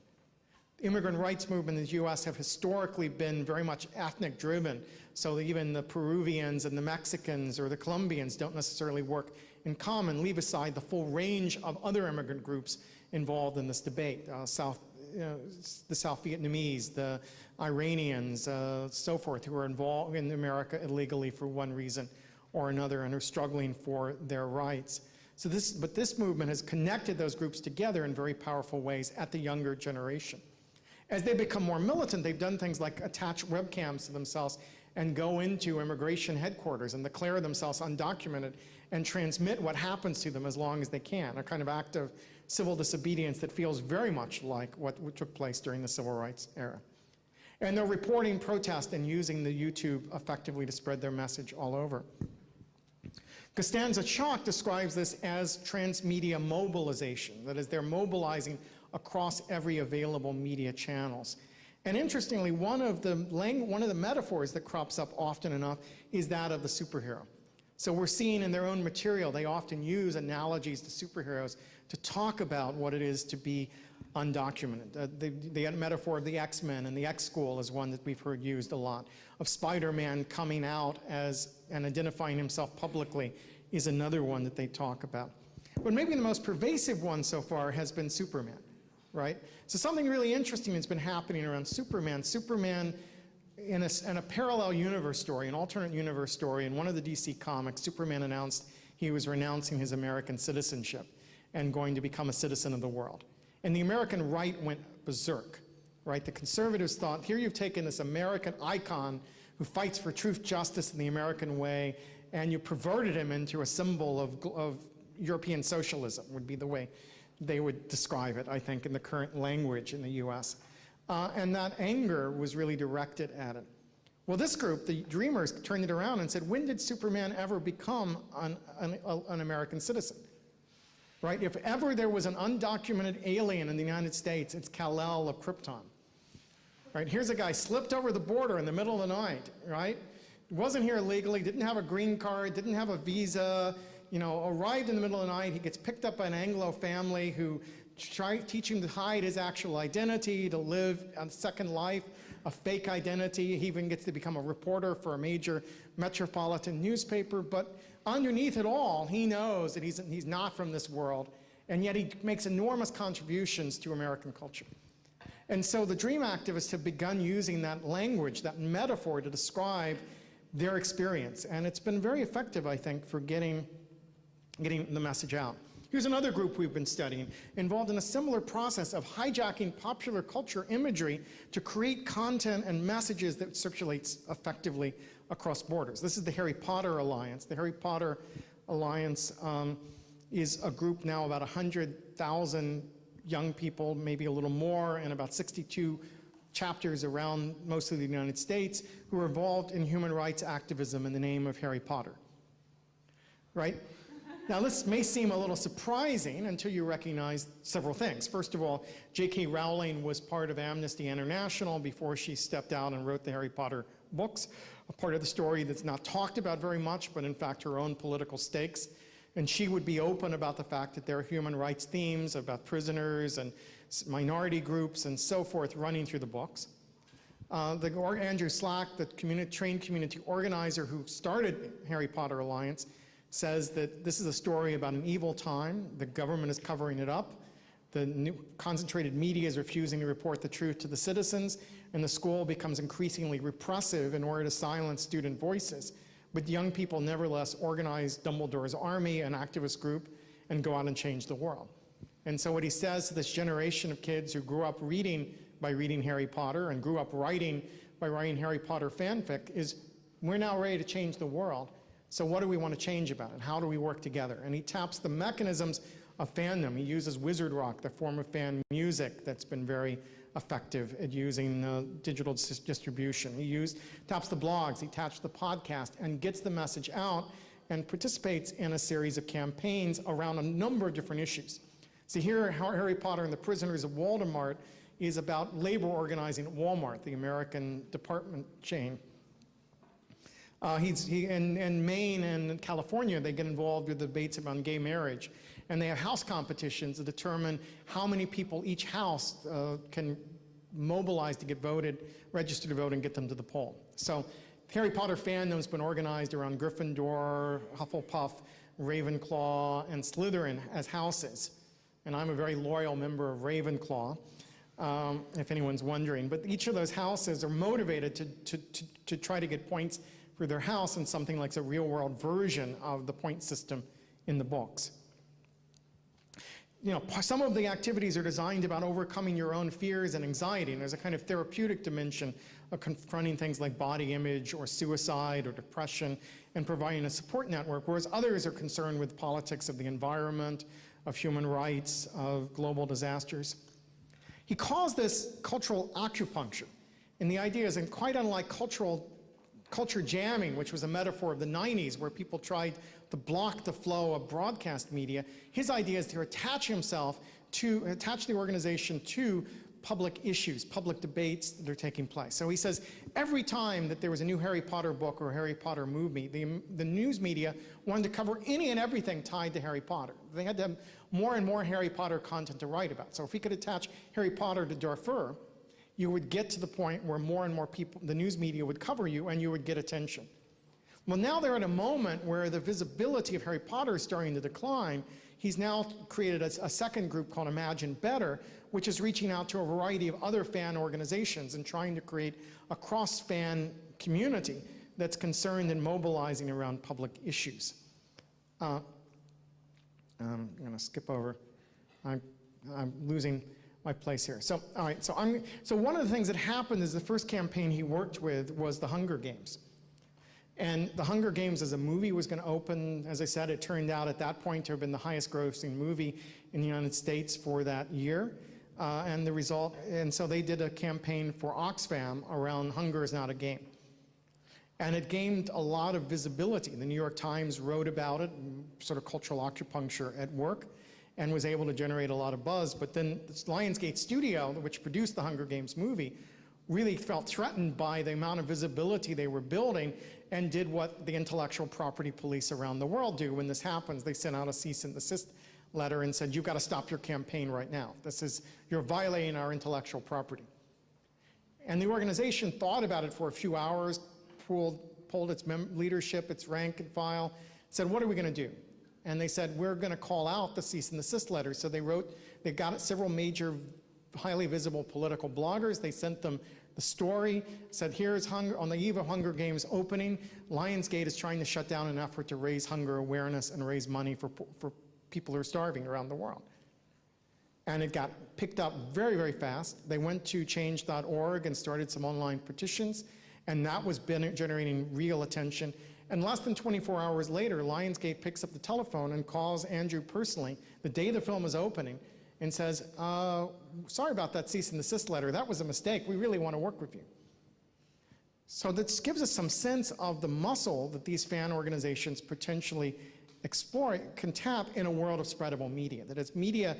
A: The immigrant rights movement in the US have historically been very much ethnic driven, so even the Peruvians and the Mexicans or the Colombians don't necessarily work in common, leave aside the full range of other immigrant groups involved in this debate. The South Vietnamese, the Iranians, so forth, who are involved in America illegally for one reason or another and are struggling for their rights. But this movement has connected those groups together in very powerful ways at the younger generation. As they become more militant, they've done things like attach webcams to themselves and go into immigration headquarters and declare themselves undocumented and transmit what happens to them as long as they can, a kind of act of civil disobedience that feels very much like what took place during the civil rights era. And they're reporting protest and using the YouTube effectively to spread their message all over. Costanza Chalk describes this as transmedia mobilization. That is, they're mobilizing across every available media channels. And interestingly, one of the metaphors that crops up often enough is that of the superhero. So we're seeing in their own material, they often use analogies to superheroes to talk about what it is to be undocumented. The metaphor of the X-Men and the X-School is one that we've heard used a lot. Of Spider-Man coming out and identifying himself publicly is another one that they talk about. But maybe the most pervasive one so far has been Superman, right? So something really interesting has been happening around Superman. Superman, in a parallel universe story, an alternate universe story, in one of the DC comics, Superman announced he was renouncing his American citizenship and going to become a citizen of the world. And the American right went berserk, right? The conservatives thought, here you've taken this American icon who fights for truth, justice, in the American way, and you perverted him into a symbol of European socialism, would be the way they would describe it, I think, in the current language in the US. And that anger was really directed at it. Well, this group, the Dreamers, turned it around and said, when did Superman ever become an American citizen? Right? If ever there was an undocumented alien in the United States, it's Kal-El of Krypton. Right? Here's a guy slipped over the border in the middle of the night, right? Wasn't here illegally, didn't have a green card, didn't have a visa, arrived in the middle of the night. He gets picked up by an Anglo family who teach him to hide his actual identity, to live a second life, a fake identity. He even gets to become a reporter for a major metropolitan newspaper. But underneath it all, he knows that he's not from this world, and yet he makes enormous contributions to American culture. And so the dream activists have begun using that language, that metaphor, to describe their experience. And it's been very effective, I think, for getting the message out. Here's another group we've been studying, involved in a similar process of hijacking popular culture imagery to create content and messages that circulates effectively across borders. This is the Harry Potter Alliance. The Harry Potter Alliance is a group now about 100,000 young people, maybe a little more, and about 62 chapters around most of the United States who are involved in human rights activism in the name of Harry Potter, right? Now, this may seem a little surprising until you recognize several things. First of all, J.K. Rowling was part of Amnesty International before she stepped out and wrote the Harry Potter books, a part of the story that's not talked about very much, but in fact her own political stakes. And she would be open about the fact that there are human rights themes about prisoners and minority groups and so forth running through the books. Andrew Slack, the trained community organizer who started Harry Potter Alliance, says that this is a story about an evil time. The government is covering it up. The concentrated media is refusing to report the truth to the citizens, and the school becomes increasingly repressive in order to silence student voices. But young people nevertheless organize Dumbledore's army, an activist group, and go out and change the world. And so what he says to this generation of kids who grew up reading by reading Harry Potter and grew up writing by writing Harry Potter fanfic is, we're now ready to change the world. So what do we want to change about it? How do we work together? And he taps the mechanisms of fandom. He uses wizard rock, the form of fan music that's been very effective at using digital distribution. He taps the blogs, he taps the podcast, and gets the message out and participates in a series of campaigns around a number of different issues. So here, Harry Potter and the Prisoners of Voldemort is about labor organizing at Walmart, the American department chain. In Maine and California, they get involved with debates about gay marriage. And they have house competitions to determine how many people each house can mobilize to get voted, register to vote, and get them to the poll. So Harry Potter fandom's been organized around Gryffindor, Hufflepuff, Ravenclaw, and Slytherin as houses. And I'm a very loyal member of Ravenclaw, if anyone's wondering. But each of those houses are motivated to try to get points for their house in something like a real-world version of the point system in the books. Some of the activities are designed about overcoming your own fears and anxiety, and there's a kind of therapeutic dimension of confronting things like body image or suicide or depression and providing a support network, whereas others are concerned with politics of the environment, of human rights, of global disasters. He calls this cultural acupuncture, and the idea is, and quite unlike culture jamming, which was a metaphor of the 90s where people tried to block the flow of broadcast media, his idea is to attach the organization to public issues, public debates that are taking place. So he says every time that there was a new Harry Potter book or a Harry Potter movie, the news media wanted to cover any and everything tied to Harry Potter. They had to have more and more Harry Potter content to write about. So if he could attach Harry Potter to Darfur, you would get to the point where more and more people, the news media would cover you and you would get attention. Well, now they're at a moment where the visibility of Harry Potter is starting to decline. he's now created a second group called Imagine Better, which is reaching out to a variety of other fan organizations and trying to create a cross-fan community that's concerned and mobilizing around public issues. I'm going to skip over. I'm losing my place here. So, all right. So one of the things that happened is the first campaign he worked with was the Hunger Games. And the Hunger Games as a movie was going to open. As I said, it turned out at that point to have been the highest grossing movie in the United States for that year. And so they did a campaign for Oxfam around Hunger is Not a Game. And it gained a lot of visibility. The New York Times wrote about it, sort of cultural acupuncture at work, and was able to generate a lot of buzz. But then the Lionsgate studio, which produced the Hunger Games movie, really felt threatened by the amount of visibility they were building and did what the intellectual property police around the world do when this happens. They sent out a cease and desist letter and said, you've got to stop your campaign right now. You're violating our intellectual property. And the organization thought about it for a few hours, polled its leadership, its rank and file, said, what are we going to do? And they said, we're going to call out the cease and desist letter. So they got several major, highly visible political bloggers. They sent them the story, said, here's Hunger, on the eve of Hunger Games opening, Lionsgate is trying to shut down an effort to raise hunger awareness and raise money for people who are starving around the world. And it got picked up very, very fast. They went to change.org and started some online petitions, and that was generating real attention. And less than 24 hours later, Lionsgate picks up the telephone and calls Andrew personally the day the film is opening and says, sorry about that cease and desist letter. That was a mistake. We really want to work with you. So this gives us some sense of the muscle that these fan organizations potentially can tap in a world of spreadable media. That is, media,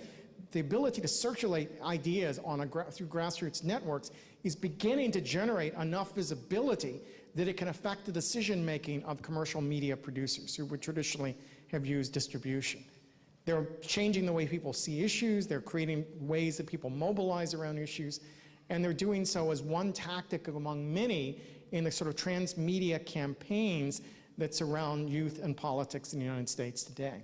A: the ability to circulate ideas through grassroots networks is beginning to generate enough visibility that it can affect the decision-making of commercial media producers who would traditionally have used distribution. They're changing the way people see issues, they're creating ways that people mobilize around issues, and they're doing so as one tactic among many in the sort of transmedia campaigns that surround youth and politics in the United States today.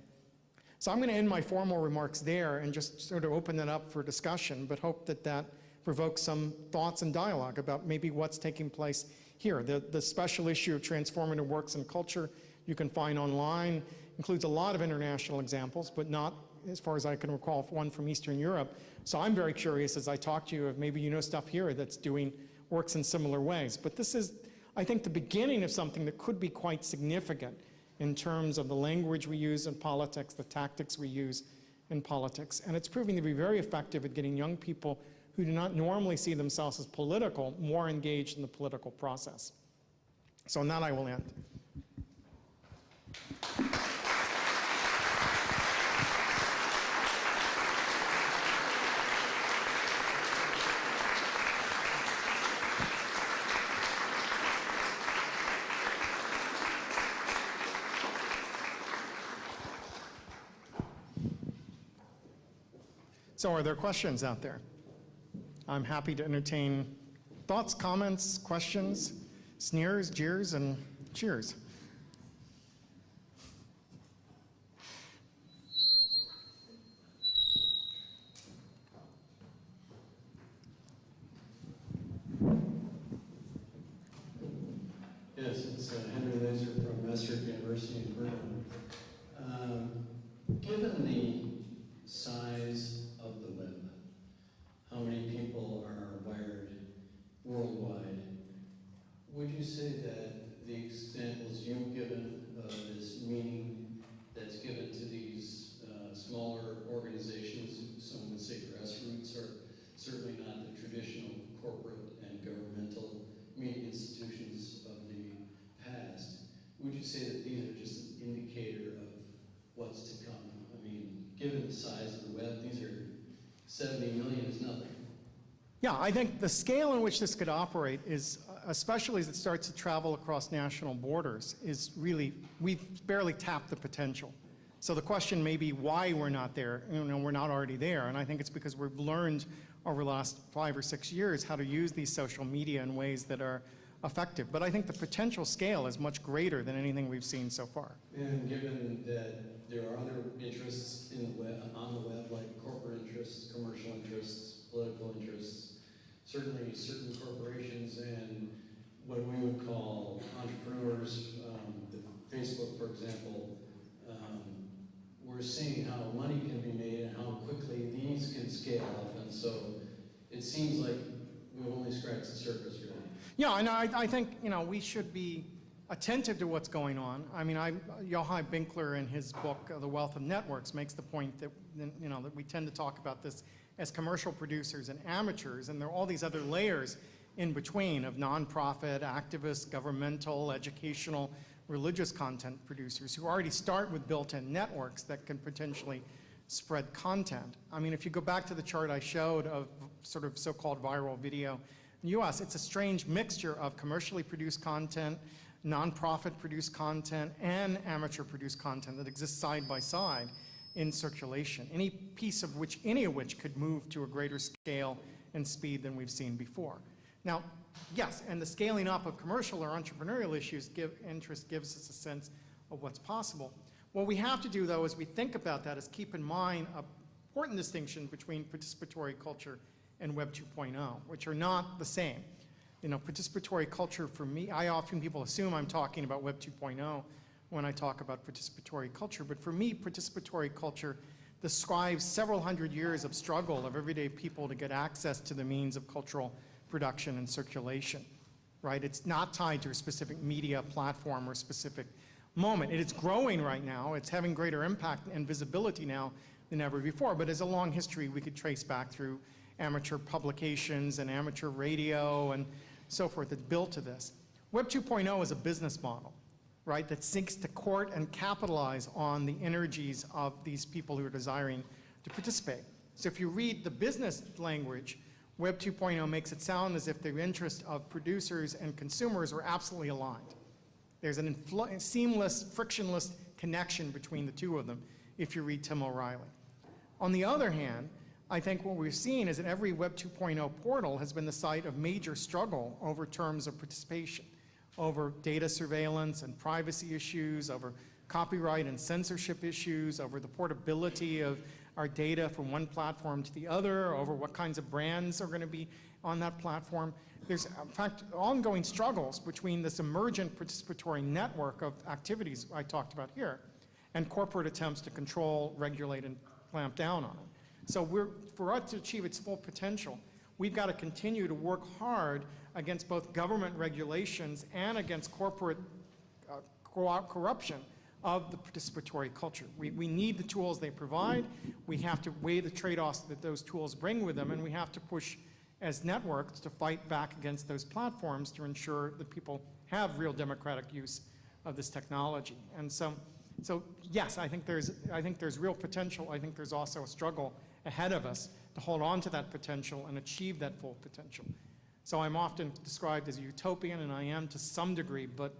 A: So I'm going to end my formal remarks there and just sort of open it up for discussion, but hope that that provokes some thoughts and dialogue about maybe what's taking place here. The special issue of Transformative Works and Culture you can find online, includes a lot of international examples, but not, as far as I can recall, one from Eastern Europe. So I'm very curious as I talk to you if maybe you know stuff here that's doing works in similar ways. But this is, I think, the beginning of something that could be quite significant in terms of the language we use in politics, the tactics we use in politics. And it's proving to be very effective at getting young people who do not normally see themselves as political more engaged in the political process. So on that I will end. So are there questions out there? I'm happy to entertain thoughts, comments, questions, sneers, jeers, and cheers.
B: Yes, it's Henry Laser from Maastricht University in Berlin. Given the size of the web, how many people are wired worldwide, would you say that the examples you've given of this meaning that's given to these smaller organizations, some would say grassroots, are certainly not the traditional corporate and governmental media institutions of the past, would you say that these are just an indicator of what's to come? I mean, given the size of the web, these are 70 million is nothing.
A: Yeah, I think the scale in which this could operate is, especially as it starts to travel across national borders, is really, we've barely tapped the potential. So the question may be why we're not there, we're not already there, and I think it's because we've learned over the last 5 or 6 years how to use these social media in ways that are effective. But I think the potential scale is much greater than anything we've seen so far.
B: And given that there are other interests in the web, on the web, like corporate interests, commercial interests, political interests, certainly certain corporations and what we would call entrepreneurs, Facebook, for example, we're seeing how money can be made and how quickly these can scale up. And so it seems like we've only scratched the surface, really.
A: Yeah, and I think, we should be attentive to what's going on. I mean, Yochai Binkler in his book, The Wealth of Networks, makes the point that, that we tend to talk about this as commercial producers and amateurs, and there are all these other layers in between of nonprofit, activist, governmental, educational, religious content producers who already start with built-in networks that can potentially spread content. I mean, if you go back to the chart I showed of sort of so-called viral video in the US, it's a strange mixture of commercially produced content, nonprofit produced content, and amateur produced content that exists side by side in circulation, any of which could move to a greater scale and speed than we've seen before. Now, yes, and the scaling up of commercial or entrepreneurial issues gives us a sense of what's possible. What we have to do, though, as we think about that, is keep in mind an important distinction between participatory culture and Web 2.0, which are not the same. Participatory culture for me, people assume I'm talking about Web 2.0 when I talk about participatory culture, but for me, participatory culture describes several hundred years of struggle of everyday people to get access to the means of cultural production and circulation, right? It's not tied to a specific media platform or specific moment. It is growing right now. It's having greater impact and visibility now than ever before, but as a long history we could trace back through amateur publications and amateur radio and so forth that's built to this. Web 2.0 is a business model, right, that seeks to court and capitalize on the energies of these people who are desiring to participate. So if you read the business language, Web 2.0 makes it sound as if the interests of producers and consumers are absolutely aligned. There's a seamless, frictionless connection between the two of them if you read Tim O'Reilly. On the other hand, I think what we've seen is that every Web 2.0 portal has been the site of major struggle over terms of participation, over data surveillance and privacy issues, over copyright and censorship issues, over the portability of our data from one platform to the other, over what kinds of brands are going to be on that platform. There's, in fact, ongoing struggles between this emergent participatory network of activities I talked about here and corporate attempts to control, regulate, and clamp down on it. So for us to achieve its full potential, we've got to continue to work hard against both government regulations and against corporate corruption of the participatory culture. We need the tools they provide. We have to weigh the trade-offs that those tools bring with them, and we have to push as networks to fight back against those platforms to ensure that people have real democratic use of this technology. And so yes, I think there's real potential. I think there's also a struggle ahead of us to hold on to that potential and achieve that full potential. So I'm often described as a utopian, and I am to some degree, but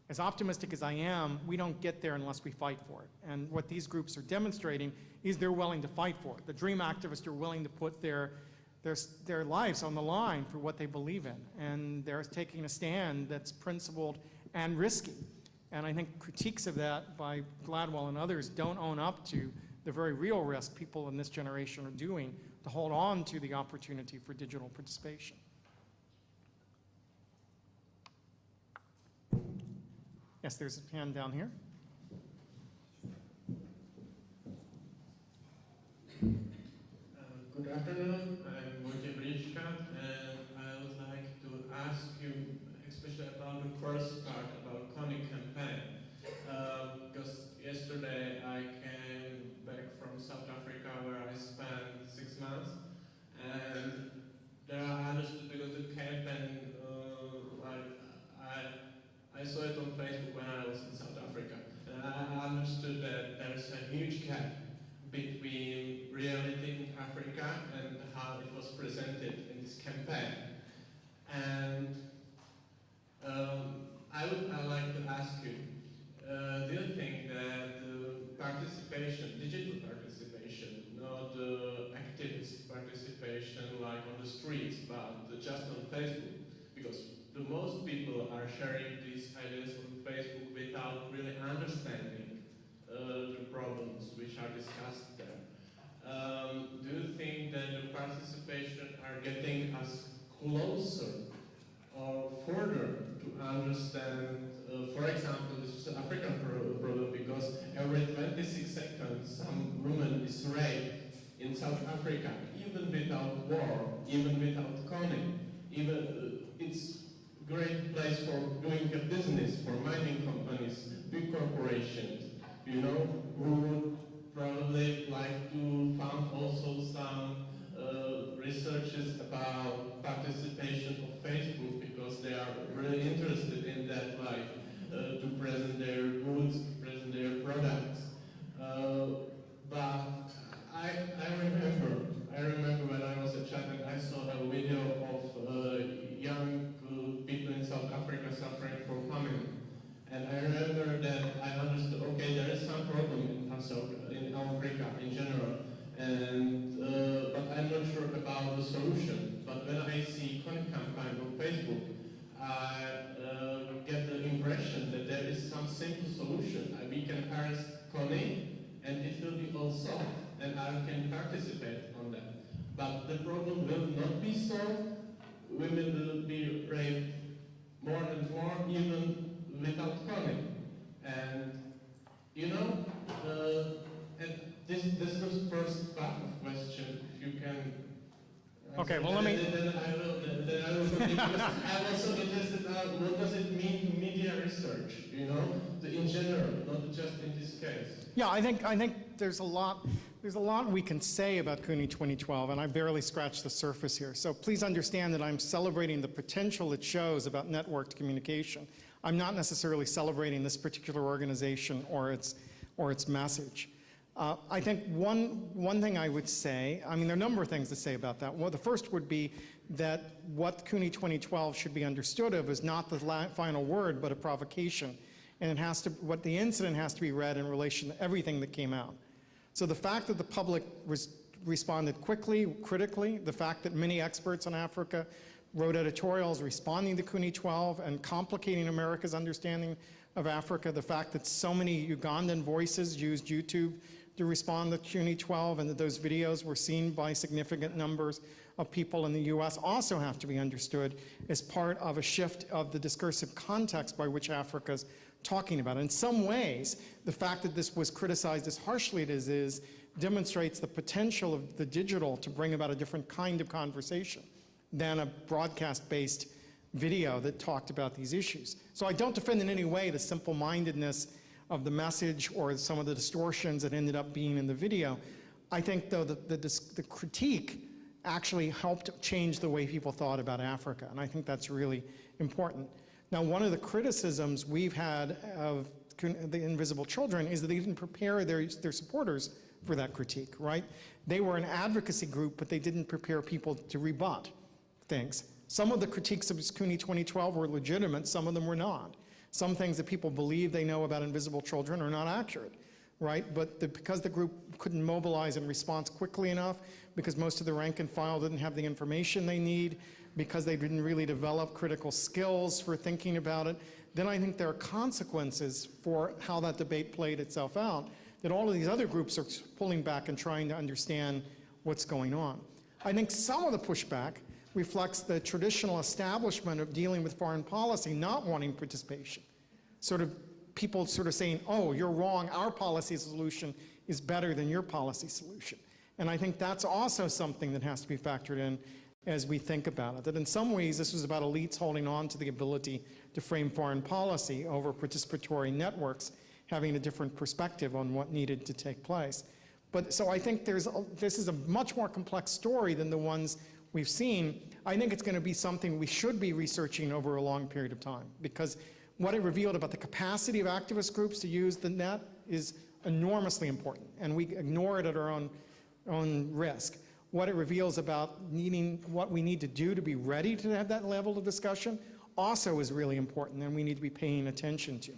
A: as optimistic as I am, we don't get there unless we fight for it. And what these groups are demonstrating is they're willing to fight for it. The dream activists are willing to put their lives on the line for what they believe in. And they're taking a stand that's principled and risky. And I think critiques of that by Gladwell and others don't own up to the very real risk people in this generation are doing to hold on to the opportunity for digital participation. Yes, there's a hand down here.
C: Good afternoon, I'm Wojciech Briczka, and I would like to ask you, especially about the first part, about Kony campaign. Because yesterday I came back from South Africa where I spent 6 months, and there I understood because the campaign, I saw it on Facebook when I was in South Africa, and I understood that there's a huge gap between reality in Africa and how it was presented in this campaign. And I'd like to ask you, do you think that participation, digital participation, not activist participation like on the streets, but just on Facebook, because the most people are sharing these ideas on Facebook without really understanding the problems which are discussed there. Do you think that the participation are getting us closer or further to understand, for example, this African problem, because every 26 seconds some woman is raped in South Africa, even without war, even without conning, even it's a great place for doing a business, for mining companies, big corporations, you know, who would probably like to fund also some researches about participation of Facebook, because they are really interested in that life, to present their goods, to present their products. But I remember when I was a child and I saw a video of young people in South Africa suffering from famine. And I remember that I understood, okay, there is some problem in Africa in general, and but I'm not sure about the solution. But when I see Connie campaign on Facebook, I get the impression that there is some simple solution. We can harass Connie, and it will be all solved, and I can participate on that. But the problem will not be solved. Women will be raped more and more, even without Connie. And you know, and this is the first part of question. If you can.
A: Okay, well, let me.
C: Then I will continue. I'm also interested in what does it mean to media research, you know, in general, not just in this case.
A: Yeah, I think there's a lot we can say about CUNY 2012, and I barely scratched the surface here. So please understand that I'm celebrating the potential it shows about networked communication. I'm not necessarily celebrating this particular organization or its message. I think one thing I would say, I mean, there are a number of things to say about that. Well, the first would be that what CUNY 2012 should be understood of is not the final word, but a provocation. And what the incident has to be read in relation to everything that came out. So the fact that the public responded quickly, critically, the fact that many experts on Africa wrote editorials responding to CUNY 12 and complicating America's understanding of Africa, the fact that so many Ugandan voices used YouTube to respond to CUNY 12 and that those videos were seen by significant numbers of people in the US also have to be understood as part of a shift of the discursive context by which Africa's talking about it. In some ways, the fact that this was criticized as harshly as it is demonstrates the potential of the digital to bring about a different kind of conversation than a broadcast-based video that talked about these issues. So I don't defend in any way the simple-mindedness of the message or some of the distortions that ended up being in the video. I think, though, that the critique actually helped change the way people thought about Africa, and I think that's really important. Now, one of the criticisms we've had of the Invisible Children is that they didn't prepare their supporters for that critique, right? They were an advocacy group, but they didn't prepare people to rebut things. Some of the critiques of CUNY 2012 were legitimate, some of them were not. Some things that people believe they know about Invisible Children are not accurate, right? But because the group couldn't mobilize in response quickly enough, because most of the rank and file didn't have the information they need, because they didn't really develop critical skills for thinking about it, then I think there are consequences for how that debate played itself out, that all of these other groups are pulling back and trying to understand what's going on. I think some of the pushback reflects the traditional establishment of dealing with foreign policy not wanting participation. Sort of people sort of saying, oh, you're wrong, our policy solution is better than your policy solution. And I think that's also something that has to be factored in as we think about it, that in some ways this was about elites holding on to the ability to frame foreign policy over participatory networks having a different perspective on what needed to take place. But so I think this is a much more complex story than the ones we've seen. I think it's going to be something we should be researching over a long period of time, because what it revealed about the capacity of activist groups to use the net is enormously important, and we ignore it at our own risk. What it reveals about what we need to do to be ready to have that level of discussion also is really important, and we need to be paying attention to.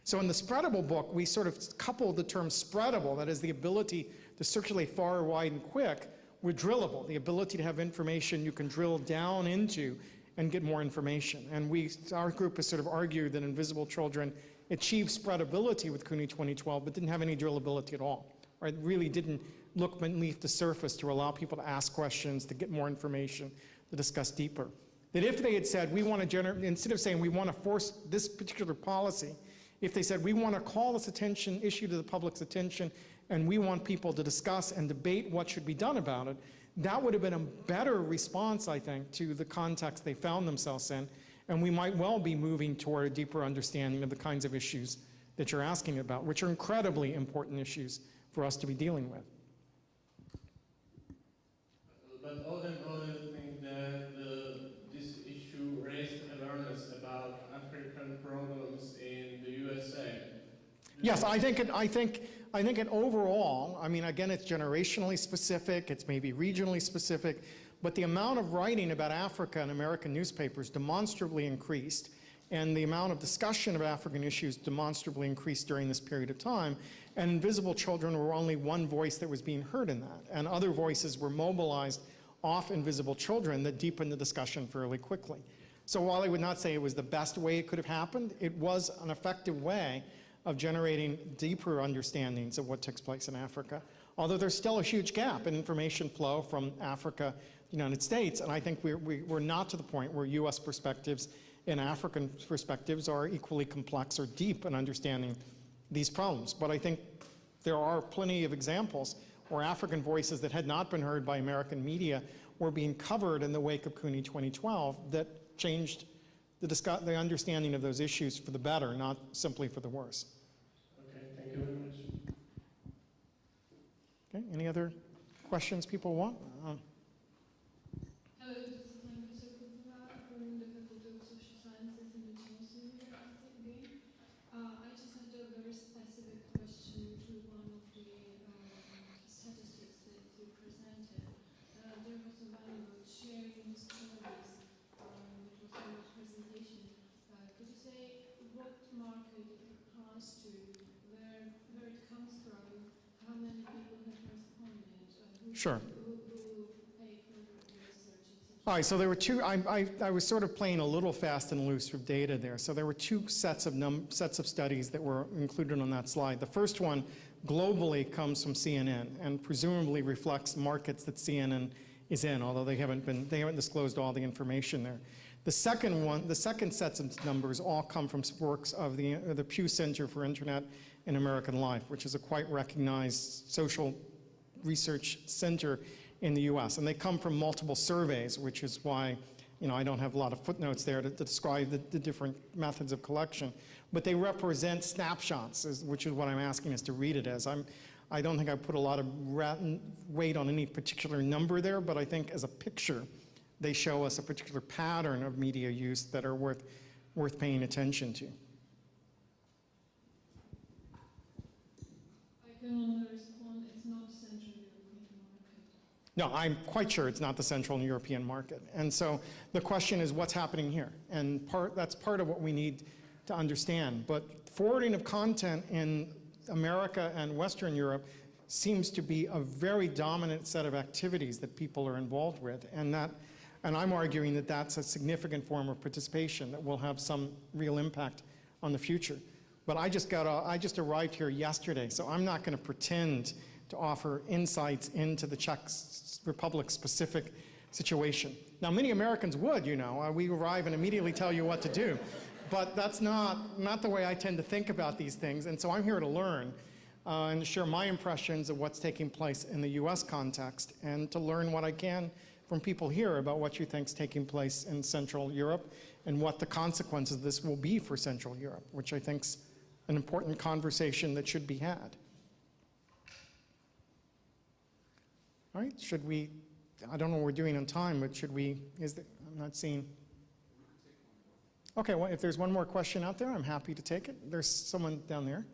A: So in the Spreadable book, we sort of coupled the term spreadable, that is the ability to circulate far, wide, and quick, with drillable, the ability to have information you can drill down into and get more information. And our group has sort of argued that invisible children achieved spreadability with CUNY 2012, but didn't have any drillability at all. Or it really didn't look beneath the surface to allow people to ask questions, to get more information, to discuss deeper. That if they had said, we want to instead of saying we want to force this particular policy, if they said we want to call this issue to the public's attention, and we want people to discuss and debate what should be done about it, that would have been a better response, I think, to the context they found themselves in, and we might well be moving toward a deeper understanding of the kinds of issues that you're asking about, which are incredibly important issues for us to be dealing with.
C: But all in all, I think that this issue raised awareness about African problems in the USA.
A: Yes, I think it overall, I mean, again, it's generationally specific, it's maybe regionally specific, but the amount of writing about Africa in American newspapers demonstrably increased, and the amount of discussion of African issues demonstrably increased during this period of time, and invisible children were only one voice that was being heard in that, and other voices were mobilized off invisible children that deepened the discussion fairly quickly. So while I would not say it was the best way it could have happened, it was an effective way of generating deeper understandings of what takes place in Africa. Although there's still a huge gap in information flow from Africa to the United States, and I think we're not to the point where US perspectives and African perspectives are equally complex or deep in understanding these problems. But I think there are plenty of examples where African voices that had not been heard by American media were being covered in the wake of CUNY 2012 that changed the understanding of those issues for the better, not simply for the worse.
C: Okay, thank you very much.
A: Okay, any other questions people want?
D: Hello, this is Kultura from the Faculty of Social Sciences and International University. I just had a very specific question to one of the statistics that you presented. There was a one about sharing stories, which was in your presentation. Could you say what market it applies to, where it comes from, how many people have responded,
A: Sure.
D: who pay for the research, etc.?
A: All right, so there were two, I was sort of playing a little fast and loose with data there. So there were two sets of studies that were included on that slide. The first one globally comes from CNN and presumably reflects markets that CNN is in, although they haven't disclosed all the information there. The second sets of numbers all come from works of the Pew Center for Internet and American Life, which is a quite recognized social research center in the US. And they come from multiple surveys, which is why I don't have a lot of footnotes there to describe the different methods of collection. But they represent snapshots, which is what I'm asking us to read it as. I don't think I put a lot of weight on any particular number there, but I think as a picture, they show us a particular pattern of media use that are worth paying attention to.
D: I can only respond, it's not Central European market.
A: No, I'm quite sure it's not the Central European market. And so the question is what's happening here? And that's part of what we need to understand. But forwarding of content in America and Western Europe seems to be a very dominant set of activities that people are involved with. And I'm arguing that that's a significant form of participation that will have some real impact on the future. But I just arrived here yesterday, so I'm not going to pretend to offer insights into the Czech Republic specific situation. Now, many Americans would, we arrive and immediately tell you what to do. But that's not the way I tend to think about these things. And so I'm here to learn and to share my impressions of what's taking place in the US context and to learn what I can from people here about what you think is taking place in Central Europe and what the consequences of this will be for Central Europe, which I think is an important conversation that should be had. All right, I don't know what we're doing on time, but I'm not seeing. Okay, well, if there's one more question out there, I'm happy to take it. There's someone down there.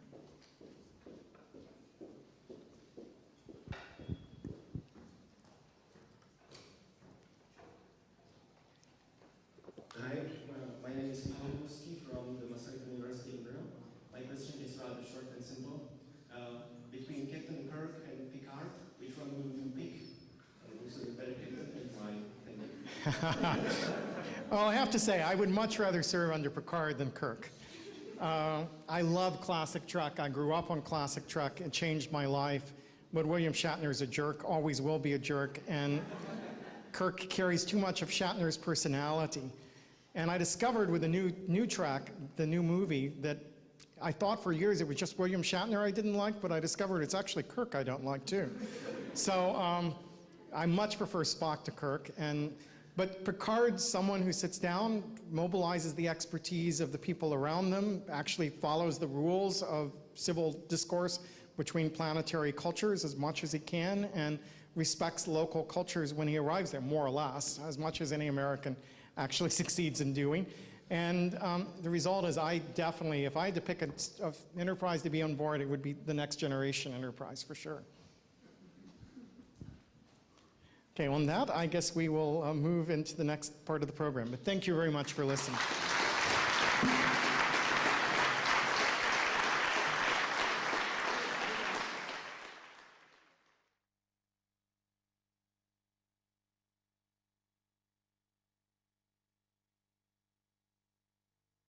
E: Hi, my name is Paul from the Masaryk University in Brno. My question is rather short and simple. Between Captain Kirk and Picard, which one will you pick? And also the better Captain and why? Thank you.
A: Well, I have to say, I would much rather serve under Picard than Kirk. I love classic truck. I grew up on classic truck. It changed my life. But William Shatner is a jerk, always will be a jerk. And Kirk carries too much of Shatner's personality. And I discovered with the new track, the new movie, that I thought for years it was just William Shatner I didn't like, but I discovered it's actually Kirk I don't like too. So I much prefer Spock to Kirk. But Picard's someone who sits down, mobilizes the expertise of the people around them, actually follows the rules of civil discourse between planetary cultures as much as he can, and respects local cultures when he arrives there, more or less, as much as any American actually succeeds in doing. And the result is I definitely, if I had to pick an enterprise to be on board, it would be the next generation enterprise for sure. Okay, on that, I guess we will move into the next part of the program. But thank you very much for listening.